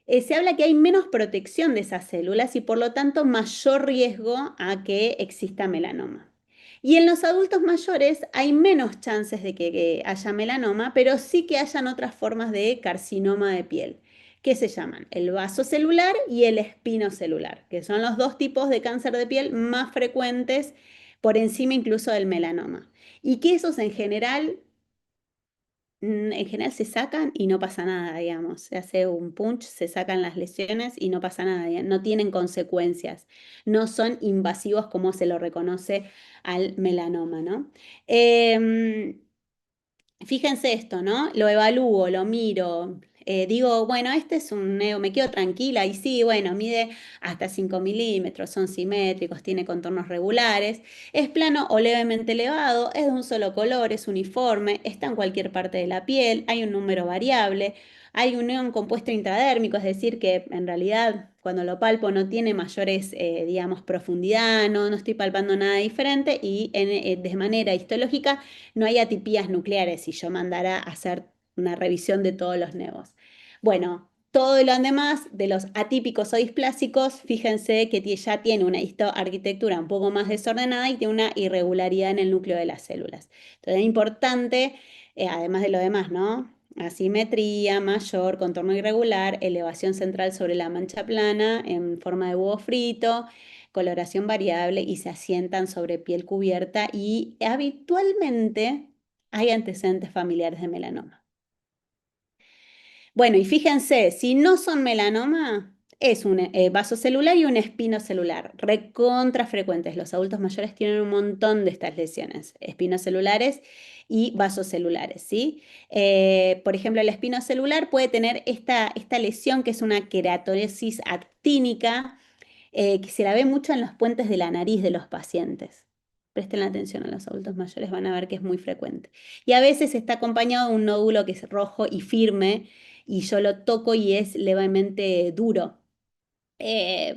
se habla que hay menos protección de esas células y por lo tanto mayor riesgo a que exista melanoma. Y en los adultos mayores hay menos chances de que haya melanoma, pero sí que hayan otras formas de carcinoma de piel, que se llaman el vasocelular y el espinocelular, que son los dos tipos de cáncer de piel más frecuentes por encima incluso del melanoma. Y que esos en general se sacan y no pasa nada, digamos. Se hace un punch, se sacan las lesiones y no pasa nada, no tienen consecuencias, no son invasivos como se lo reconoce al melanoma, ¿no? Em, Fíjense esto, ¿no? Lo evalúo, lo miro, digo, bueno, este es un neo, me quedo tranquila y sí, bueno, mide hasta 5 milímetros, son simétricos, tiene contornos regulares, es plano o levemente elevado, es de un solo color, es uniforme, está en cualquier parte de la piel, hay un número variable, hay un neón compuesto intradérmico, es decir, que en realidad cuando lo palpo no tiene mayores, digamos, profundidad, no estoy palpando nada diferente y de manera histológica no hay atipías nucleares si yo mandara a hacer una revisión de todos los nevos. Bueno, todo lo demás de los atípicos o displásicos, fíjense que ya tiene una histoarquitectura un poco más desordenada y tiene una irregularidad en el núcleo de las células. Entonces es importante, además de lo demás, ¿no? Asimetría mayor, contorno irregular, elevación central sobre la mancha plana en forma de huevo frito, coloración variable y se asientan sobre piel cubierta y habitualmente hay antecedentes familiares de melanoma. Bueno, y fíjense, si no son melanoma, es un vasocelular y un espinocelular, recontra frecuentes. Los adultos mayores tienen un montón de estas lesiones, espinocelulares y vasocelulares, ¿sí? Por ejemplo, el espinocelular puede tener esta lesión que es una queratosis actínica, que se la ve mucho en los puentes de la nariz de los pacientes. Presten atención a los adultos mayores, van a ver que es muy frecuente. Y a veces está acompañado de un nódulo que es rojo y firme, y yo lo toco y es levemente duro. Eh,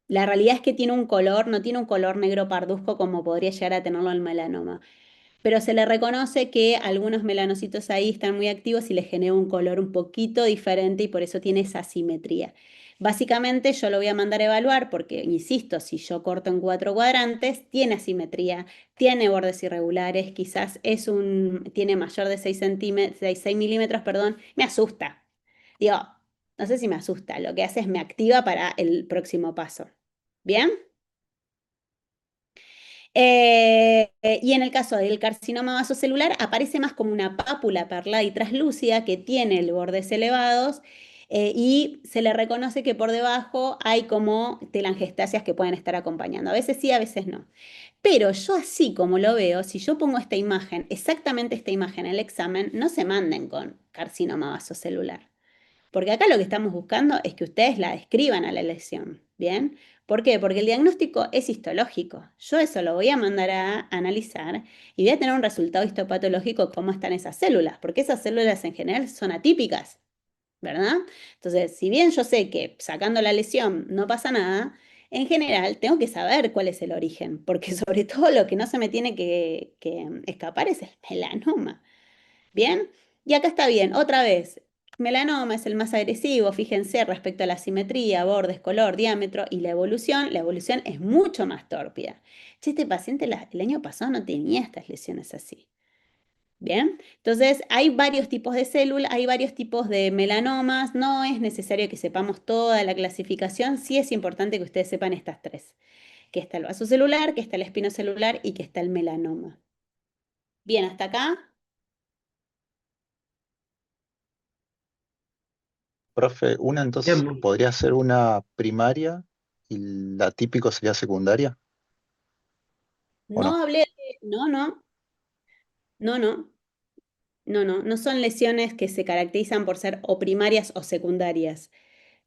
la realidad es que tiene un color, no tiene un color negro parduzco como podría llegar a tenerlo el melanoma, pero se le reconoce que algunos melanocitos ahí están muy activos y les genera un color un poquito diferente y por eso tiene esa asimetría. Básicamente yo lo voy a mandar a evaluar porque, insisto, si yo corto en 4 cuadrantes, tiene asimetría, tiene bordes irregulares, quizás tiene mayor de 6 centímetros, 6 milímetros, perdón, me asusta. Digo, no sé si me asusta, lo que hace es me activa para el próximo paso. ¿Bien? Y en el caso del carcinoma vasocelular aparece más como una pápula perlada y traslúcida que tiene bordes elevados, y se le reconoce que por debajo hay como telangiectasias que pueden estar acompañando. A veces sí, a veces no. Pero yo así como lo veo, si yo pongo esta imagen, exactamente esta imagen en el examen, no se manden con carcinoma vasocelular. Porque acá lo que estamos buscando es que ustedes la describan a la lesión, ¿bien? ¿Por qué? Porque el diagnóstico es histológico. Yo eso lo voy a mandar a analizar y voy a tener un resultado histopatológico cómo están esas células, porque esas células en general son atípicas, ¿verdad? Entonces, si bien yo sé que sacando la lesión no pasa nada, en general tengo que saber cuál es el origen, porque sobre todo lo que no se me tiene que escapar es el melanoma. ¿Bien? Y acá está bien, otra vez, melanoma es el más agresivo, fíjense respecto a la simetría, bordes, color, diámetro y la evolución es mucho más tórpida. Che, este paciente el año pasado no tenía estas lesiones así. Bien, entonces hay varios tipos de células, hay varios tipos de melanomas, no es necesario que sepamos toda la clasificación, sí es importante que ustedes sepan estas tres, que está el vaso celular, que está el espinocelular y que está el melanoma. Bien, hasta acá. Profe, una entonces Bien, podría ser una primaria y la típico sería secundaria, ¿o No no? hablé no, no, no, no, no son lesiones que se caracterizan por ser o primarias o secundarias.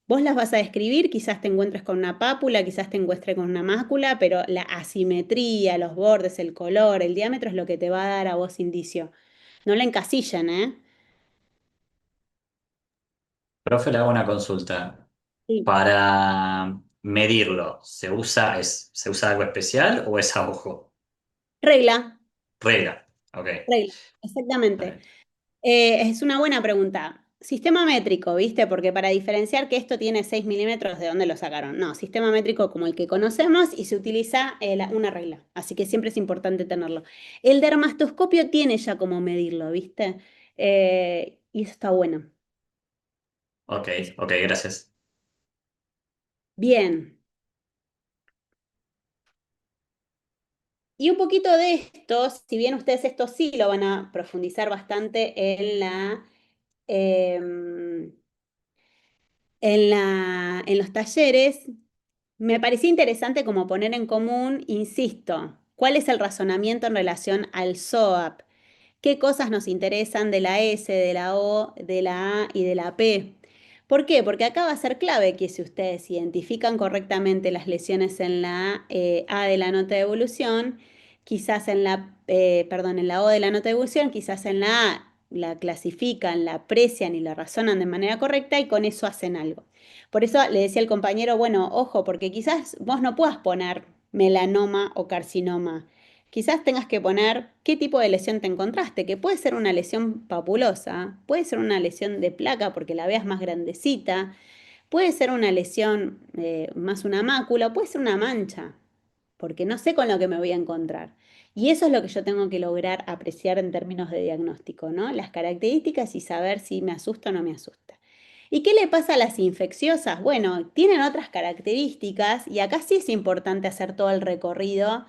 Vos las vas a describir, quizás te encuentres con una pápula, quizás te encuentres con una mácula, pero la asimetría, los bordes, el color, el diámetro es lo que te va a dar a vos indicio. No la encasillan, ¿eh? Profe, le hago una consulta. Sí. Para medirlo, ¿se usa algo especial o es a ojo? Regla, Regla. Ok, regla, está exactamente. bien. Es una buena pregunta. Sistema métrico, ¿viste? Porque para diferenciar que esto tiene 6 milímetros, ¿de dónde lo sacaron? No, sistema métrico como el que conocemos y se utiliza una regla. Así que siempre es importante tenerlo. El dermastoscopio tiene ya cómo medirlo, ¿viste? Y eso está bueno. Ok, ok, gracias. Bien. Y un poquito de esto, si bien ustedes esto sí lo van a profundizar bastante em, en los talleres, me parecía interesante como poner en común, insisto, cuál es el razonamiento en relación al SOAP, qué cosas nos interesan de la S, de la O, de la A y de la P. ¿Por qué? Porque acá va a ser clave que si ustedes identifican correctamente las lesiones en la A de la nota de evolución, quizás perdón, en la O de la nota de evolución, quizás en la A la clasifican, la aprecian y la razonan de manera correcta y con eso hacen algo. Por eso le decía al compañero, bueno, ojo, porque quizás vos no puedas poner melanoma o carcinoma. Quizás tengas que poner qué tipo de lesión te encontraste, que puede ser una lesión papulosa, puede ser una lesión de placa porque la veas más grandecita, puede ser una lesión más una mácula, puede ser una mancha, porque no sé con lo que me voy a encontrar. Y eso es lo que yo tengo que lograr apreciar en términos de diagnóstico, ¿no? Las características y saber si me asusta o no me asusta. ¿Y qué le pasa a las infecciosas? Bueno, tienen otras características y acá sí es importante hacer todo el recorrido,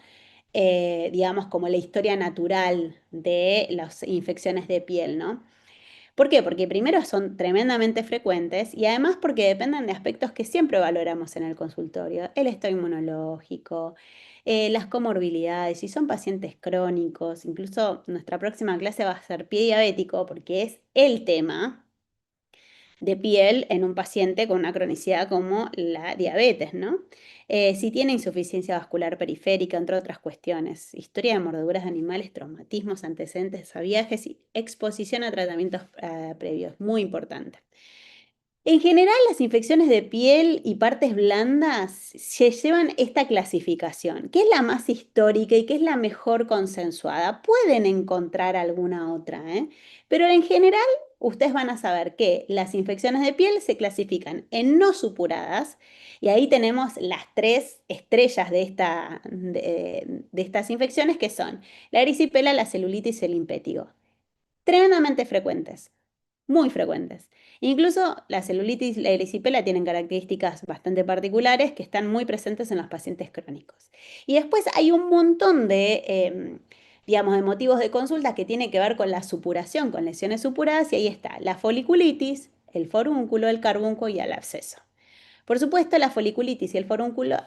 digamos, como la historia natural de las infecciones de piel, ¿no? ¿Por qué? Porque primero son tremendamente frecuentes y además porque dependen de aspectos que siempre valoramos en el consultorio, el estado inmunológico, las comorbilidades, si son pacientes crónicos, incluso nuestra próxima clase va a ser pie diabético porque es el tema de piel en un paciente con una cronicidad como la diabetes, ¿no? Si tiene insuficiencia vascular periférica, entre otras cuestiones, historia de mordeduras de animales, traumatismos, antecedentes a viajes y exposición a tratamientos previos, muy importante. En general, las infecciones de piel y partes blandas se llevan esta clasificación, que es la más histórica y que es la mejor consensuada. Pueden encontrar alguna otra, ¿eh? Pero en general, ustedes van a saber que las infecciones de piel se clasifican en no supuradas, y ahí tenemos las tres estrellas de estas infecciones, que son la erisipela, la celulitis y el impétigo. Tremendamente frecuentes, muy frecuentes. Incluso la celulitis y la erisipela tienen características bastante particulares que están muy presentes en los pacientes crónicos. Y después hay un montón digamos, de motivos de consulta que tiene que ver con la supuración, con lesiones supuradas, y ahí está la foliculitis, el forúnculo, el carbunco y el absceso. Por supuesto, la foliculitis y el forúnculo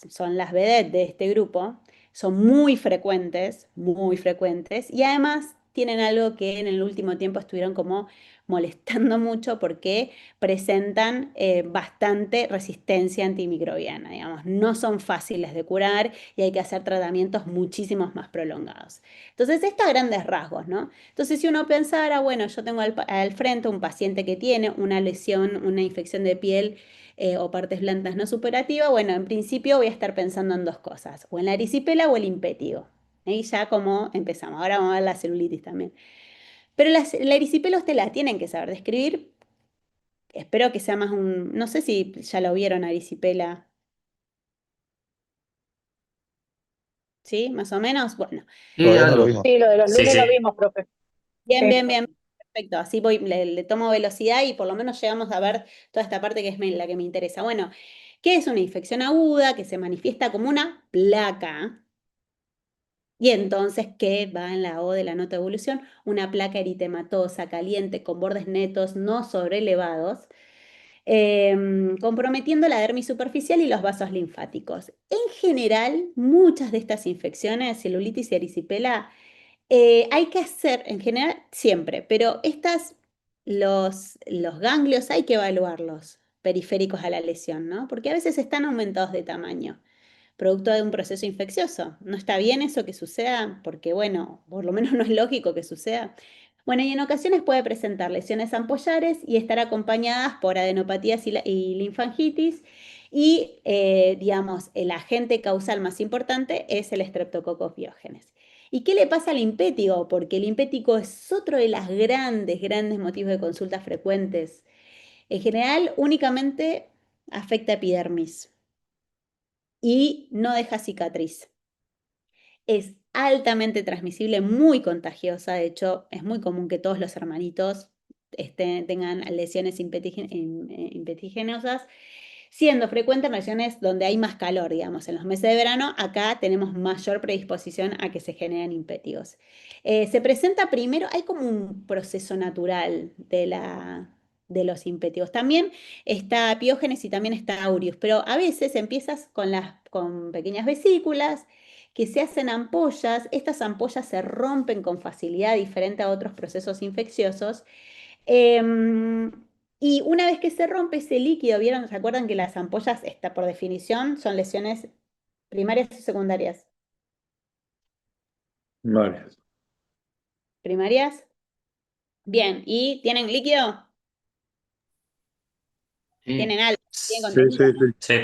son las vedettes de este grupo, son muy frecuentes, y además tienen algo que en el último tiempo estuvieron como molestando mucho porque presentan bastante resistencia antimicrobiana, digamos, no son fáciles de curar y hay que hacer tratamientos muchísimos más prolongados. Entonces, esto a grandes rasgos, ¿no? Entonces, si uno pensara, bueno, yo tengo al frente un paciente que tiene una lesión, una infección de piel o partes blandas no superativa, bueno, en principio voy a estar pensando en dos cosas, o en la erisipela o el impétigo. Ahí ya como empezamos. Ahora vamos a ver la celulitis también. Pero la erisipela usted la tienen que saber describir. Espero que sea más un... No sé si ya lo vieron a erisipela. ¿Sí? Más o menos. Bueno, Sí, Todavía no lo algo. vimos. Sí, lo de los Sí, lunes lo sí. vimos, profe. bien, Sí. bien, bien. Perfecto. Así voy, le tomo velocidad y por lo menos llegamos a ver toda esta parte que es la que me interesa. Bueno, ¿qué es una infección aguda que se manifiesta como una placa? Y entonces, ¿qué va en la O de la nota de evolución? Una placa eritematosa, caliente, con bordes netos, no sobrelevados, comprometiendo la dermis superficial y los vasos linfáticos. En general, muchas de estas infecciones, celulitis y erisipela, hay que hacer, en general, siempre, pero los ganglios hay que evaluarlos periféricos a la lesión, ¿no? Porque a veces están aumentados de tamaño producto de un proceso infeccioso. ¿No está bien eso que suceda? Porque, bueno, por lo menos no es lógico que suceda. Bueno, y en ocasiones puede presentar lesiones ampollares y estar acompañadas por adenopatías y linfangitis. Y, digamos, el agente causal más importante es el Streptococcus pyogenes. ¿Y qué le pasa al impétigo? Porque el impétigo es otro de los grandes motivos de consultas frecuentes. En general, únicamente afecta epidermis y no deja cicatriz. Es altamente transmisible, muy contagiosa. De hecho, es muy común que todos los hermanitos tengan lesiones impetiginosas, siendo frecuente en regiones donde hay más calor, digamos. En los meses de verano, acá tenemos mayor predisposición a que se generen impétigos. Se presenta primero, hay como un proceso natural de los impétigos. También está Piógenes y también está Aureus, pero a veces empiezas con pequeñas vesículas que se hacen ampollas. Estas ampollas se rompen con facilidad, diferente a otros procesos infecciosos. Em, y una vez que se rompe ese líquido, ¿vieron? ¿Se acuerdan que las ampollas, por definición, son lesiones primarias y secundarias? Vale. ¿Primarias? Bien, ¿y tienen líquido? Sí. ¿Tienen algo? ¿Tienen Sí, contenido? sí, sí. Sí,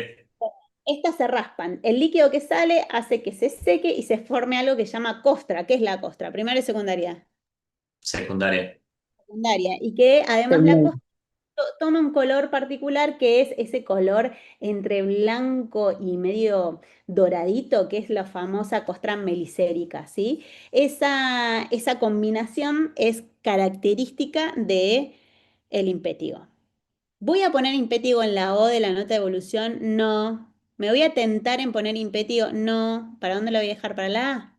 Estas se raspan. El líquido que sale hace que se seque y se forme algo que se llama costra. ¿Qué es la costra? ¿Primaria y secundaria? secundaria. Secundaria. Y que además la Genial. costra toma un color particular que es ese color entre blanco y medio doradito, que es la famosa costra melicérica, ¿sí? Esa combinación es característica de el impétigo. ¿Voy a poner impétigo en la O de la nota de evolución? No. ¿Me voy a tentar en poner impétigo? No. ¿Para dónde lo voy a dejar? ¿Para la A?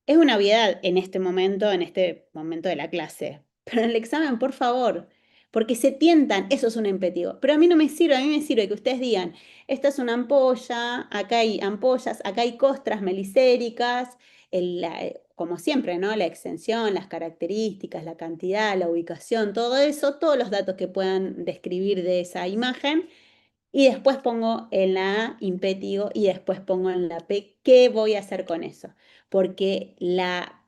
Es una obviedad en este momento de la clase. Pero en el examen, por favor, porque se tientan, eso es un impétigo. Pero a mí no me sirve, a mí me sirve que ustedes digan, esta es una ampolla, acá hay ampollas, acá hay costras melicéricas, como siempre, ¿no? La extensión, las características, la cantidad, la ubicación, todo eso, todos los datos que puedan describir de esa imagen. Y después pongo en la A impétigo y después pongo en la P qué voy a hacer con eso. Porque la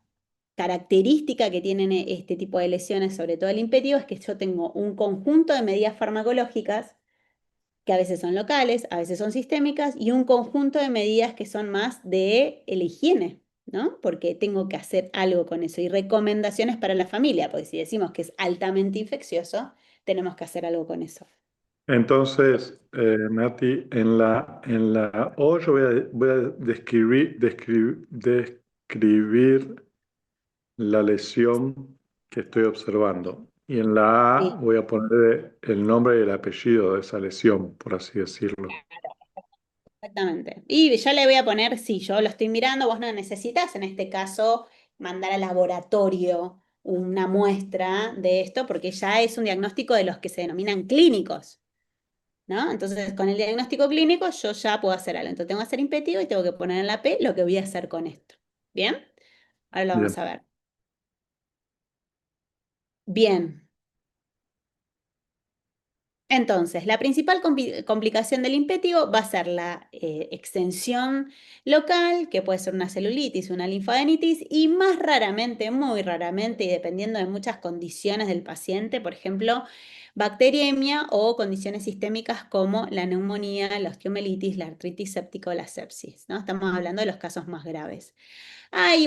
característica que tienen este tipo de lesiones, sobre todo el impétigo, es que yo tengo un conjunto de medidas farmacológicas que a veces son locales, a veces son sistémicas, y un conjunto de medidas que son más de la higiene, ¿no? Porque tengo que hacer algo con eso. Y recomendaciones para la familia, porque si decimos que es altamente infeccioso, tenemos que hacer algo con eso. Entonces, Nati, en la O yo voy a describir la lesión que estoy observando. Y en la A Sí. voy a poner el nombre y el apellido de esa lesión, por así decirlo. Exactamente. Y ya le voy a poner, si yo lo estoy mirando, vos no necesitas en este caso mandar al laboratorio una muestra de esto, porque ya es un diagnóstico de los que se denominan clínicos, ¿no? Entonces, con el diagnóstico clínico yo ya puedo hacer algo. Entonces, tengo que hacer impétigo y tengo que poner en la P lo que voy a hacer con esto. ¿Bien? Ahora lo vamos Bien. a ver. Bien. Entonces, la principal complicación del impétigo va a ser la extensión local, que puede ser una celulitis, una linfadenitis, y más raramente, muy raramente, y dependiendo de muchas condiciones del paciente, por ejemplo, bacteriemia o condiciones sistémicas como la neumonía, la osteomelitis, la artritis séptica o la sepsis, ¿no? Estamos hablando de los casos más graves. Hay,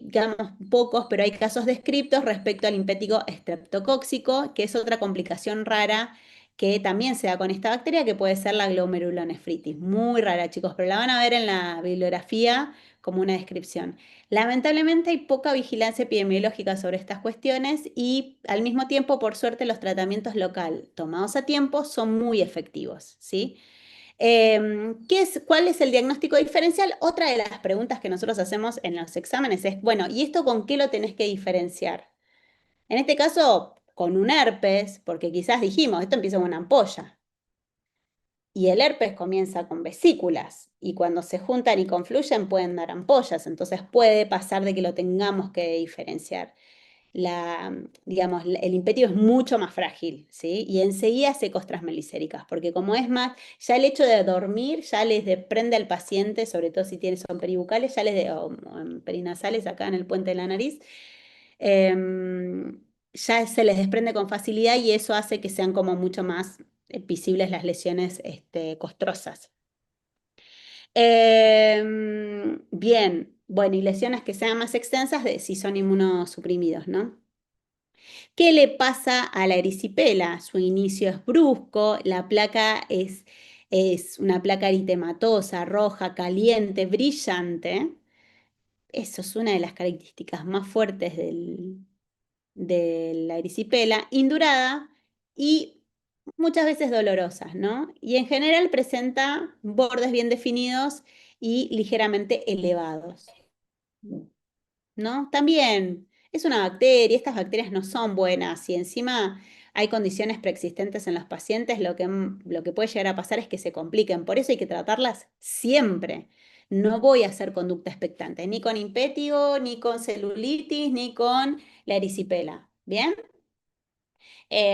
digamos, pocos, pero hay casos descriptos respecto al impétigo estreptocóxico, que es otra complicación rara que también se da con esta bacteria, que puede ser la glomerulonefritis. Muy rara, chicos, pero la van a ver en la bibliografía como una descripción. Lamentablemente hay poca vigilancia epidemiológica sobre estas cuestiones y al mismo tiempo, por suerte, los tratamientos local tomados a tiempo son muy efectivos, ¿sí? ¿Cuál es el diagnóstico diferencial? Otra de las preguntas que nosotros hacemos en los exámenes es, bueno, ¿y esto con qué lo tenés que diferenciar? En este caso, con un herpes, porque quizás dijimos, esto empieza con una ampolla. Y el herpes comienza con vesículas y cuando se juntan y confluyen pueden dar ampollas, entonces puede pasar de que lo tengamos que diferenciar. Digamos, el impetigo es mucho más frágil, ¿sí? Y enseguida hace costras melicéricas, porque como es más, ya el hecho de dormir ya les desprende al paciente, sobre todo si son peribucales, o perinasales acá en el puente de la nariz, ya se les desprende con facilidad y eso hace que sean como mucho más visibles las lesiones costrosas. Bien, bueno, y lesiones que sean más extensas si son inmunosuprimidos, ¿no? ¿Qué le pasa a la erisipela? Su inicio es brusco, la placa es una placa eritematosa, roja, caliente, brillante. Eso es una de las características más fuertes de la erisipela, indurada y muchas veces dolorosas, ¿no? Y en general presenta bordes bien definidos y ligeramente elevados, ¿no? También es una bacteria, estas bacterias no son buenas y encima hay condiciones preexistentes en los pacientes, lo que puede llegar a pasar es que se compliquen, por eso hay que tratarlas siempre. No voy a hacer conducta expectante, ni con impétigo, ni con celulitis, ni con la erisipela, ¿bien?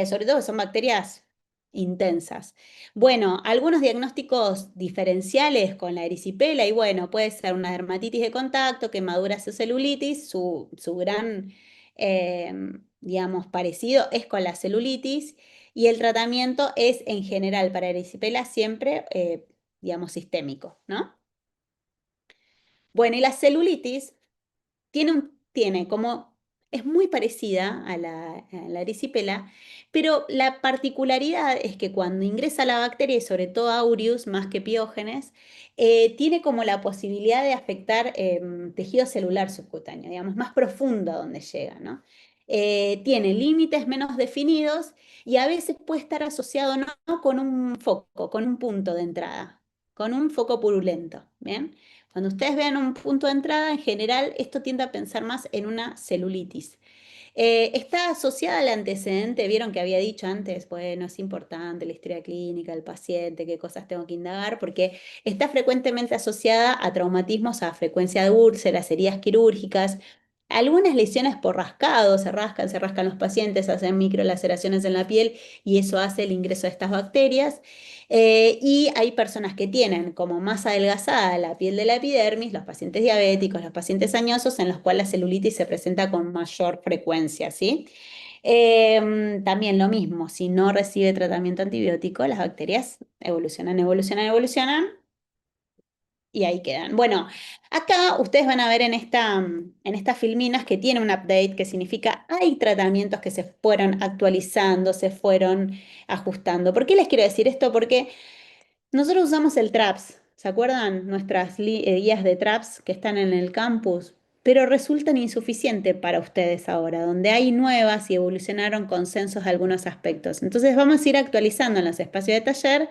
Sobre todo que son bacterias intensas. Bueno, algunos diagnósticos diferenciales con la erisipela y bueno, puede ser una dermatitis de contacto, quemaduras o celulitis, su gran, digamos, parecido es con la celulitis y el tratamiento es en general para erisipela siempre, digamos, sistémico, ¿no? Bueno, y la celulitis tiene como, es muy parecida a la erisipela, pero la particularidad es que cuando ingresa la bacteria, y sobre todo aureus, más que piógenes, tiene como la posibilidad de afectar tejido celular subcutáneo, digamos, más profundo a donde llega, ¿no? Tiene límites menos definidos y a veces puede estar asociado no con un foco, con un punto de entrada, con un foco purulento, ¿bien? Cuando ustedes vean un punto de entrada, en general, esto tiende a pensar más en una celulitis. Está asociada al antecedente, vieron que había dicho antes, bueno, es importante la historia clínica del paciente, qué cosas tengo que indagar, porque está frecuentemente asociada a traumatismos a frecuencia de úlceras, heridas quirúrgicas, algunas lesiones por rascado, se rascan los pacientes, hacen microlaceraciones en la piel y eso hace el ingreso de estas bacterias. Y hay personas que tienen como más adelgazada la piel de la epidermis, los pacientes diabéticos, los pacientes añosos, en los cuales la celulitis se presenta con mayor frecuencia, ¿sí? También lo mismo, si no recibe tratamiento antibiótico, las bacterias evolucionan, evolucionan, evolucionan y ahí quedan. Bueno, acá ustedes van a ver en estas filminas que tiene un update, que significa hay tratamientos que se fueron actualizando, se fueron ajustando. ¿Por qué les quiero decir esto? Porque nosotros usamos el TRAPS, ¿se acuerdan? Nuestras guías de TRAPS que están en el campus, pero resultan insuficientes para ustedes ahora, donde hay nuevas y evolucionaron consensos de algunos aspectos. Entonces vamos a ir actualizando en los espacios de taller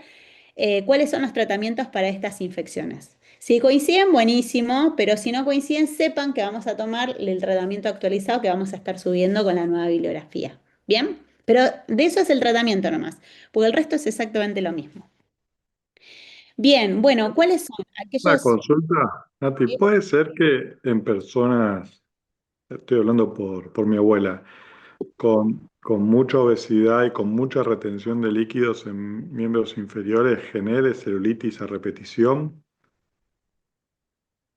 cuáles son los tratamientos para estas infecciones. Si coinciden, buenísimo, pero si no coinciden, sepan que vamos a tomar el tratamiento actualizado que vamos a estar subiendo con la nueva bibliografía. ¿Bien? Pero de eso es el tratamiento nomás, porque el resto es exactamente lo mismo. Bien, bueno, ¿cuáles son Una aquellos? consulta, Nati, puede ser que en personas, estoy hablando por mi abuela, con mucha obesidad y con mucha retención de líquidos en miembros inferiores genere celulitis a repetición?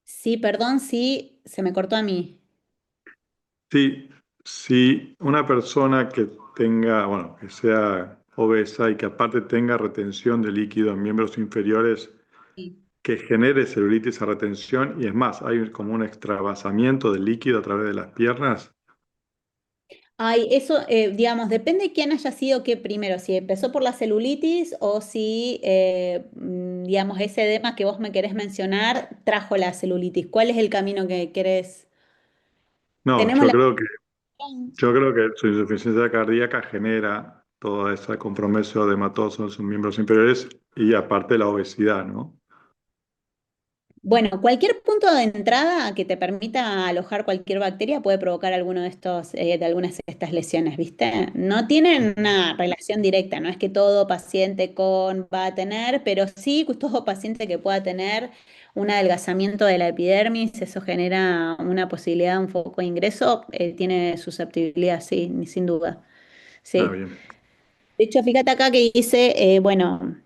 Sí, perdón, sí, se me cortó a mí. Sí, si una persona que tenga, bueno, que sea obesa y que aparte tenga retención de líquido en miembros inferiores, Sí. que genere celulitis a retención y es más, hay como un extravasamiento de líquido a través de las piernas. Ay, eso, digamos, depende de quién haya sido qué primero, si empezó por la celulitis o si, digamos, ese edema que vos me querés mencionar trajo la celulitis. ¿Cuál es el camino que querés? No, Tenemos la... yo creo que su insuficiencia cardíaca genera toda esa compromiso de hematoso en sus miembros inferiores y aparte la obesidad, ¿no? Bueno, cualquier punto de entrada que te permita alojar cualquier bacteria puede provocar alguno de estos, de algunas de estas lesiones, ¿viste? No tienen una relación directa, no es que todo paciente con va a tener, pero sí todo paciente que pueda tener un adelgazamiento de la epidermis, eso genera una posibilidad, un foco de ingreso, tiene susceptibilidad, sí, sin duda. Ah, Sí. bien. De hecho, fíjate acá que dice, bueno,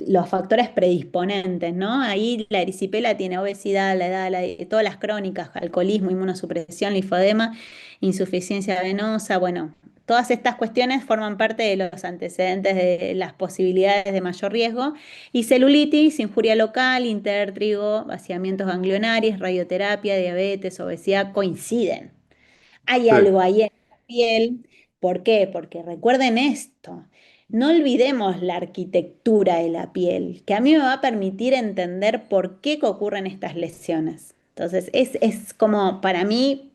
los factores predisponentes, ¿no? Ahí la erisipela tiene obesidad, la edad, todas las crónicas, alcoholismo, inmunosupresión, linfodema, insuficiencia venosa, bueno, todas estas cuestiones forman parte de los antecedentes de las posibilidades de mayor riesgo. Y celulitis, injuria local, intertrigo, vaciamientos ganglionares, radioterapia, diabetes, obesidad coinciden. Hay Sí, algo ahí en la piel. ¿Por qué? Porque recuerden esto. No olvidemos la arquitectura de la piel, que a mí me va a permitir entender por qué que ocurren estas lesiones. Entonces, es como, para mí,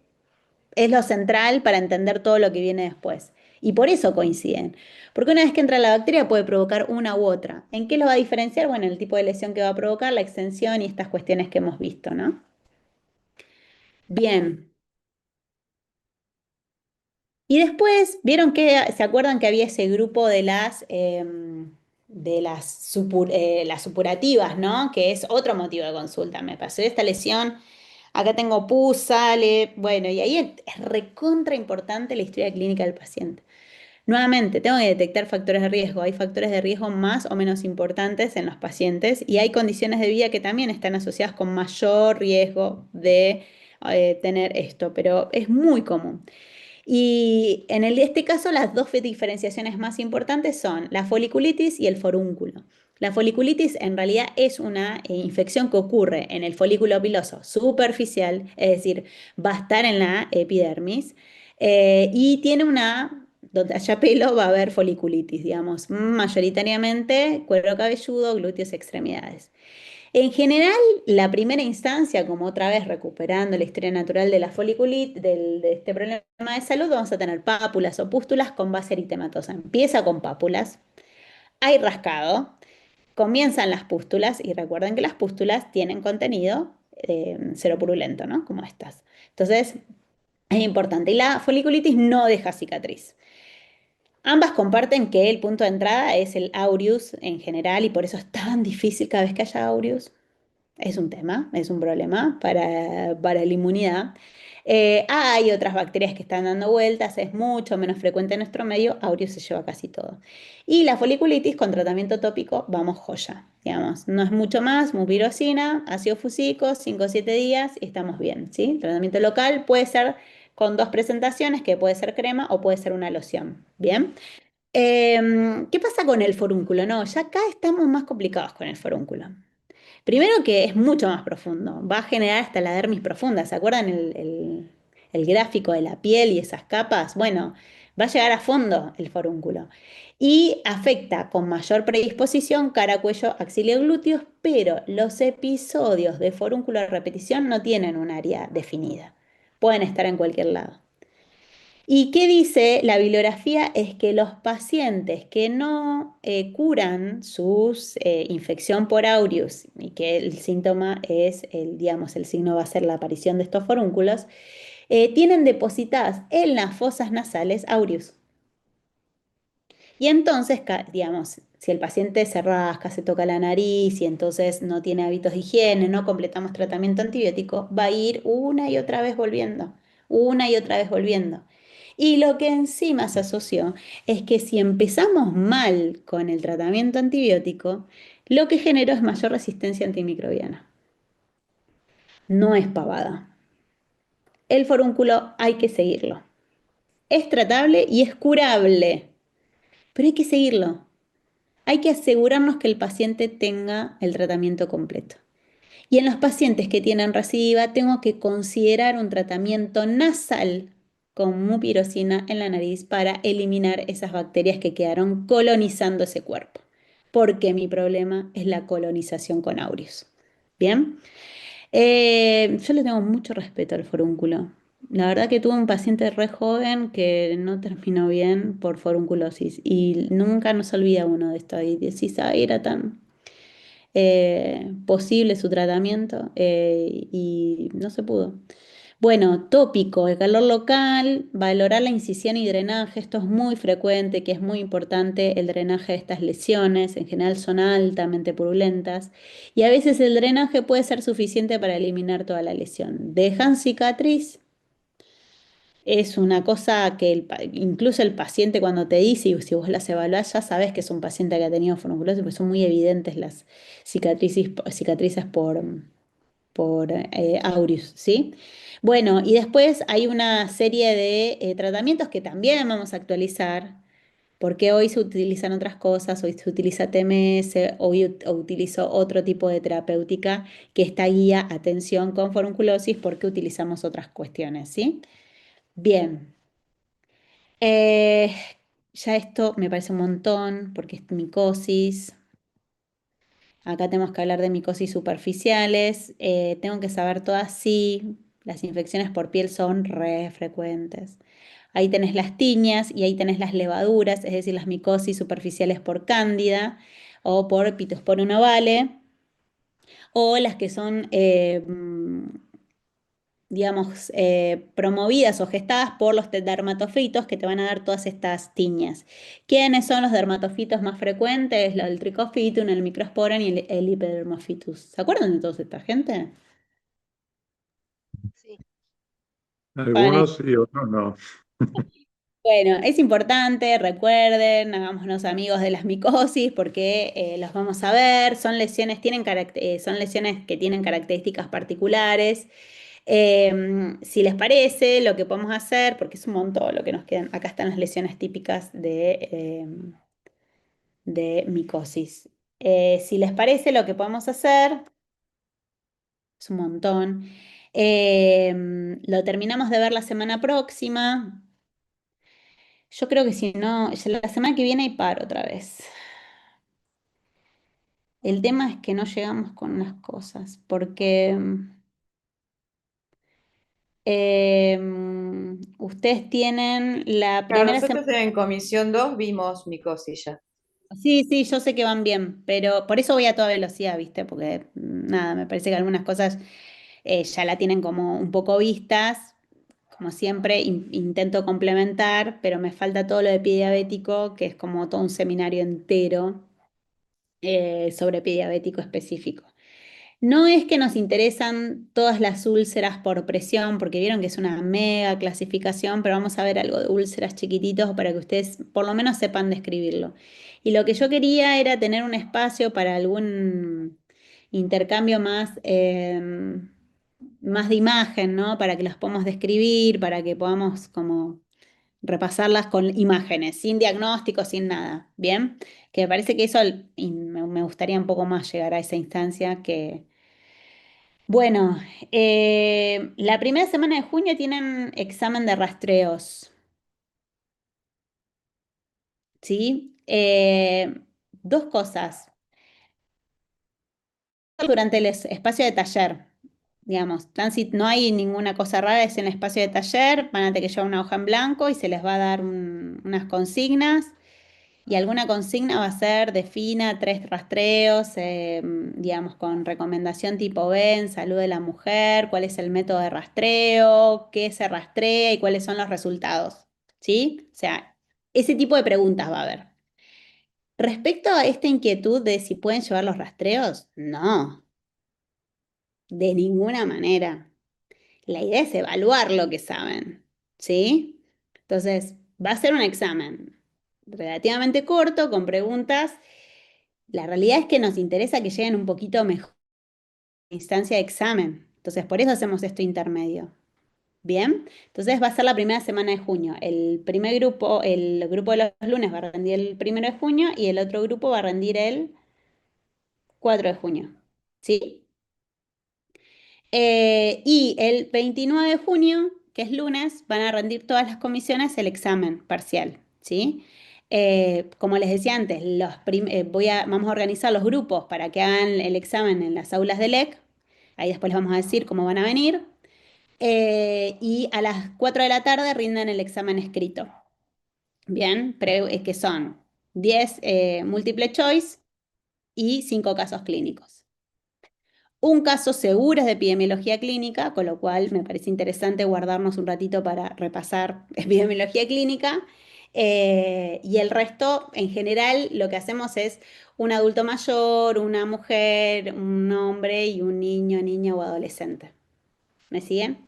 es lo central para entender todo lo que viene después. Y por eso coinciden. Porque una vez que entra la bacteria puede provocar una u otra. ¿En qué lo va a diferenciar? Bueno, el tipo de lesión que va a provocar, la extensión y estas cuestiones que hemos visto, ¿no? Bien. Y después, vieron que, ¿se acuerdan que había ese grupo de las supurativas, ¿no? Que es otro motivo de consulta. Me pasó esta lesión, acá tengo pus, sale, bueno, y ahí es recontra importante la historia clínica del paciente. Nuevamente, tengo que detectar factores de riesgo. Hay factores de riesgo más o menos importantes en los pacientes y hay condiciones de vida que también están asociadas con mayor riesgo de tener esto, pero es muy común. Y en este caso, las dos diferenciaciones más importantes son la foliculitis y el forúnculo. La foliculitis en realidad es una infección que ocurre en el folículo piloso superficial, es decir, va a estar en la epidermis y tiene donde haya pelo va a haber foliculitis, digamos, mayoritariamente cuero cabelludo, glúteos, extremidades. En general, la primera instancia, como otra vez recuperando la historia natural de la foliculitis, de este problema de salud, vamos a tener pápulas o pústulas con base eritematosa. Empieza con pápulas, hay rascado, comienzan las pústulas y recuerden que las pústulas tienen contenido seropurulento, ¿no? Como estas. Entonces, es importante. Y la foliculitis no deja cicatriz. Ambas comparten que el punto de entrada es el aureus en general y por eso es tan difícil cada vez que haya aureus. Es un tema, es un problema para la inmunidad. Hay otras bacterias que están dando vueltas, es mucho menos frecuente en nuestro medio, Aureus se lleva casi todo. Y la foliculitis con tratamiento tópico, vamos joya, digamos, no es mucho más, mupirocina, ácido fusílico, 5 o 7 días y estamos bien, ¿sí? El tratamiento local puede ser con dos presentaciones, que puede ser crema o puede ser una loción, ¿bien? ¿Qué pasa con el forúnculo? No, ya acá estamos más complicados con el forúnculo. Primero que es mucho más profundo, va a generar hasta la dermis profunda. ¿Se acuerdan el gráfico de la piel y esas capas? Bueno, va a llegar a fondo el forúnculo y afecta con mayor predisposición cara, cuello, axila y glúteos, pero los episodios de forúnculo de repetición no tienen un área definida. Pueden estar en cualquier lado. ¿Y qué dice la bibliografía? Es que los pacientes que no curan su infección por aureus y que el síntoma es, digamos, el signo va a ser la aparición de estos forúnculos, tienen depositadas en las fosas nasales aureus. Y entonces, digamos, si el paciente se rasca, se toca la nariz y entonces no tiene hábitos de higiene, no completamos tratamiento antibiótico, va a ir una y otra vez volviendo, una y otra vez volviendo. Y lo que encima se asoció es que si empezamos mal con el tratamiento antibiótico, lo que generó es mayor resistencia antimicrobiana. No es pavada. El forúnculo hay que seguirlo. Es tratable y es curable, pero hay que seguirlo. Hay que asegurarnos que el paciente tenga el tratamiento completo. Y en los pacientes que tienen recidiva, tengo que considerar un tratamiento nasal con mupirocina en la nariz para eliminar esas bacterias que quedaron colonizando ese cuerpo. Porque mi problema es la colonización con aureus. ¿Bien? Yo le tengo mucho respeto al forúnculo. La verdad que tuve un paciente re joven que no terminó bien por forunculosis y nunca nos olvida uno de esto. Y decís, "Ay, era tan posible su tratamiento y no se pudo". Bueno, tópico, el calor local, valorar la incisión y drenaje, esto es muy frecuente, que es muy importante el drenaje de estas lesiones, en general son altamente purulentas y a veces el drenaje puede ser suficiente para eliminar toda la lesión. Dejan cicatriz, es una cosa que incluso el paciente cuando te dice, y si vos las evaluás ya sabes que es un paciente que ha tenido forunculosis, porque son muy evidentes las cicatrices por aureus, ¿sí? Bueno, y después hay una serie de tratamientos que también vamos a actualizar, porque hoy se utilizan otras cosas, hoy se utiliza TMS, hoy utilizo otro tipo de terapéutica que está guía atención con forunculosis porque utilizamos otras cuestiones, ¿sí? Bien, eh, ya esto me parece un montón porque es micosis. Acá tenemos que hablar de micosis superficiales. Tengo que saber todas sí. Las infecciones por piel son re frecuentes. Ahí tenés las tiñas y ahí tenés las levaduras, es decir, las micosis superficiales por cándida o por Pittosporum ovale, o las que son digamos, promovidas o gestadas por los dermatofitos que te van a dar todas estas tiñas. ¿Quiénes son los dermatofitos más frecuentes? El tricofitum, el microsporum y el hiperdermophytus. ¿Se acuerdan de toda esta gente? Sí. Vale. Algunos y otros no. Bueno, es importante, recuerden, hagámonos amigos de las micosis porque los vamos a ver, son lesiones, son lesiones que tienen características particulares. Si les parece, lo que podemos hacer, porque es un montón lo que nos quedan, acá están las lesiones típicas de micosis. Si les parece, lo que podemos hacer, es un montón, lo terminamos de ver la semana próxima. Yo creo que si no, ya la semana que viene hay paro otra vez. El tema es que no llegamos con unas cosas, porque ustedes tienen la Claro, primera semana. nosotros en Comisión 2 vimos micosis ya. Sí, sí, yo sé que van bien, pero por eso voy a toda velocidad, ¿viste? Porque nada, me parece que algunas cosas ya la tienen como un poco vistas. Como siempre, intento complementar, pero me falta todo lo de pie diabético, que es como todo un seminario entero sobre pie diabético específico. No es que nos interesan todas las úlceras por presión, porque vieron que es una mega clasificación, pero vamos a ver algo de úlceras chiquititos para que ustedes por lo menos sepan describirlo. Y lo que yo quería era tener un espacio para algún intercambio más de imagen, ¿no? Para que las podamos describir, para que podamos como repasarlas con imágenes, sin diagnóstico, sin nada. ¿Bien? Que me parece que eso y me gustaría un poco más llegar a esa instancia que bueno, la primera semana de junio tienen examen de rastreos, ¿sí? Dos cosas. Durante el espacio de taller, digamos, no hay ninguna cosa rara, es en el espacio de taller, van a tener que llevar una hoja en blanco y se les va a dar unas consignas. Y alguna consigna va a ser defina 3 rastreos, digamos, con recomendación tipo B en salud de la mujer, cuál es el método de rastreo, qué se rastrea y cuáles son los resultados. ¿Sí? O sea, ese tipo de preguntas va a haber. Respecto a esta inquietud de si pueden llevar los rastreos, no, de ninguna manera. La idea es evaluar lo que saben, ¿sí? Entonces, va a ser un examen relativamente corto, con preguntas. La realidad es que nos interesa que lleguen un poquito mejor a la instancia de examen. Entonces, por eso hacemos esto intermedio. Bien, entonces va a ser la primera semana de junio. El grupo de los lunes va a rendir el 1 de junio y el otro grupo va a rendir el 4 de junio. ¿Sí? Y el 29 de junio que es lunes, van a rendir todas las comisiones el examen parcial, ¿sí? Como les decía antes, vamos a organizar los grupos para que hagan el examen en las aulas del EC. Ahí después les vamos a decir cómo van a venir. Y a las 4 de la tarde rinden el examen escrito. Bien, que son 10 multiple choice y 5 casos clínicos. Un caso seguro es de epidemiología clínica, con lo cual me parece interesante guardarnos un ratito para repasar epidemiología clínica. Y el resto, en general, lo que hacemos es un adulto mayor, una mujer, un hombre y un niño, niña o adolescente. ¿Me siguen?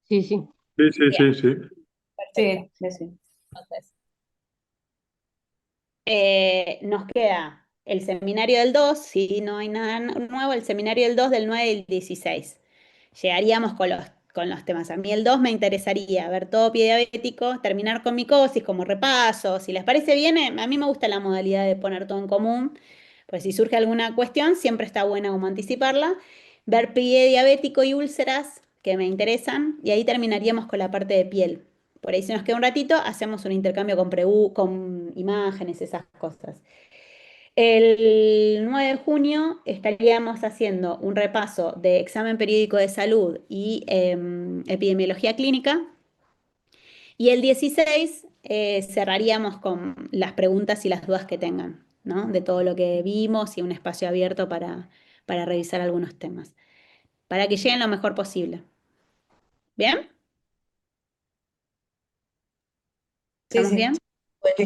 Sí, sí. Sí, sí, Bien, sí, sí. Sí, sí, sí. entonces, nos queda el seminario del 2, si no hay nada nuevo, el seminario del 2 del 9 y el 16. Llegaríamos con los temas. A mí el 2 me interesaría ver todo pie diabético, terminar con micosis como repaso. Si les parece bien, a mí me gusta la modalidad de poner todo en común, pues si surge alguna cuestión, siempre está buena como anticiparla. Ver pie diabético y úlceras, que me interesan, y ahí terminaríamos con la parte de piel. Por ahí si nos queda un ratito, hacemos un intercambio con imágenes, esas cosas. El 9 de junio estaríamos haciendo un repaso de examen periódico de salud y epidemiología clínica. Y el 16 cerraríamos con las preguntas y las dudas que tengan, ¿no? De todo lo que vimos y un espacio abierto para revisar algunos temas, para que lleguen lo mejor posible. ¿Bien? Sí, ¿Estamos sí. bien? Sí.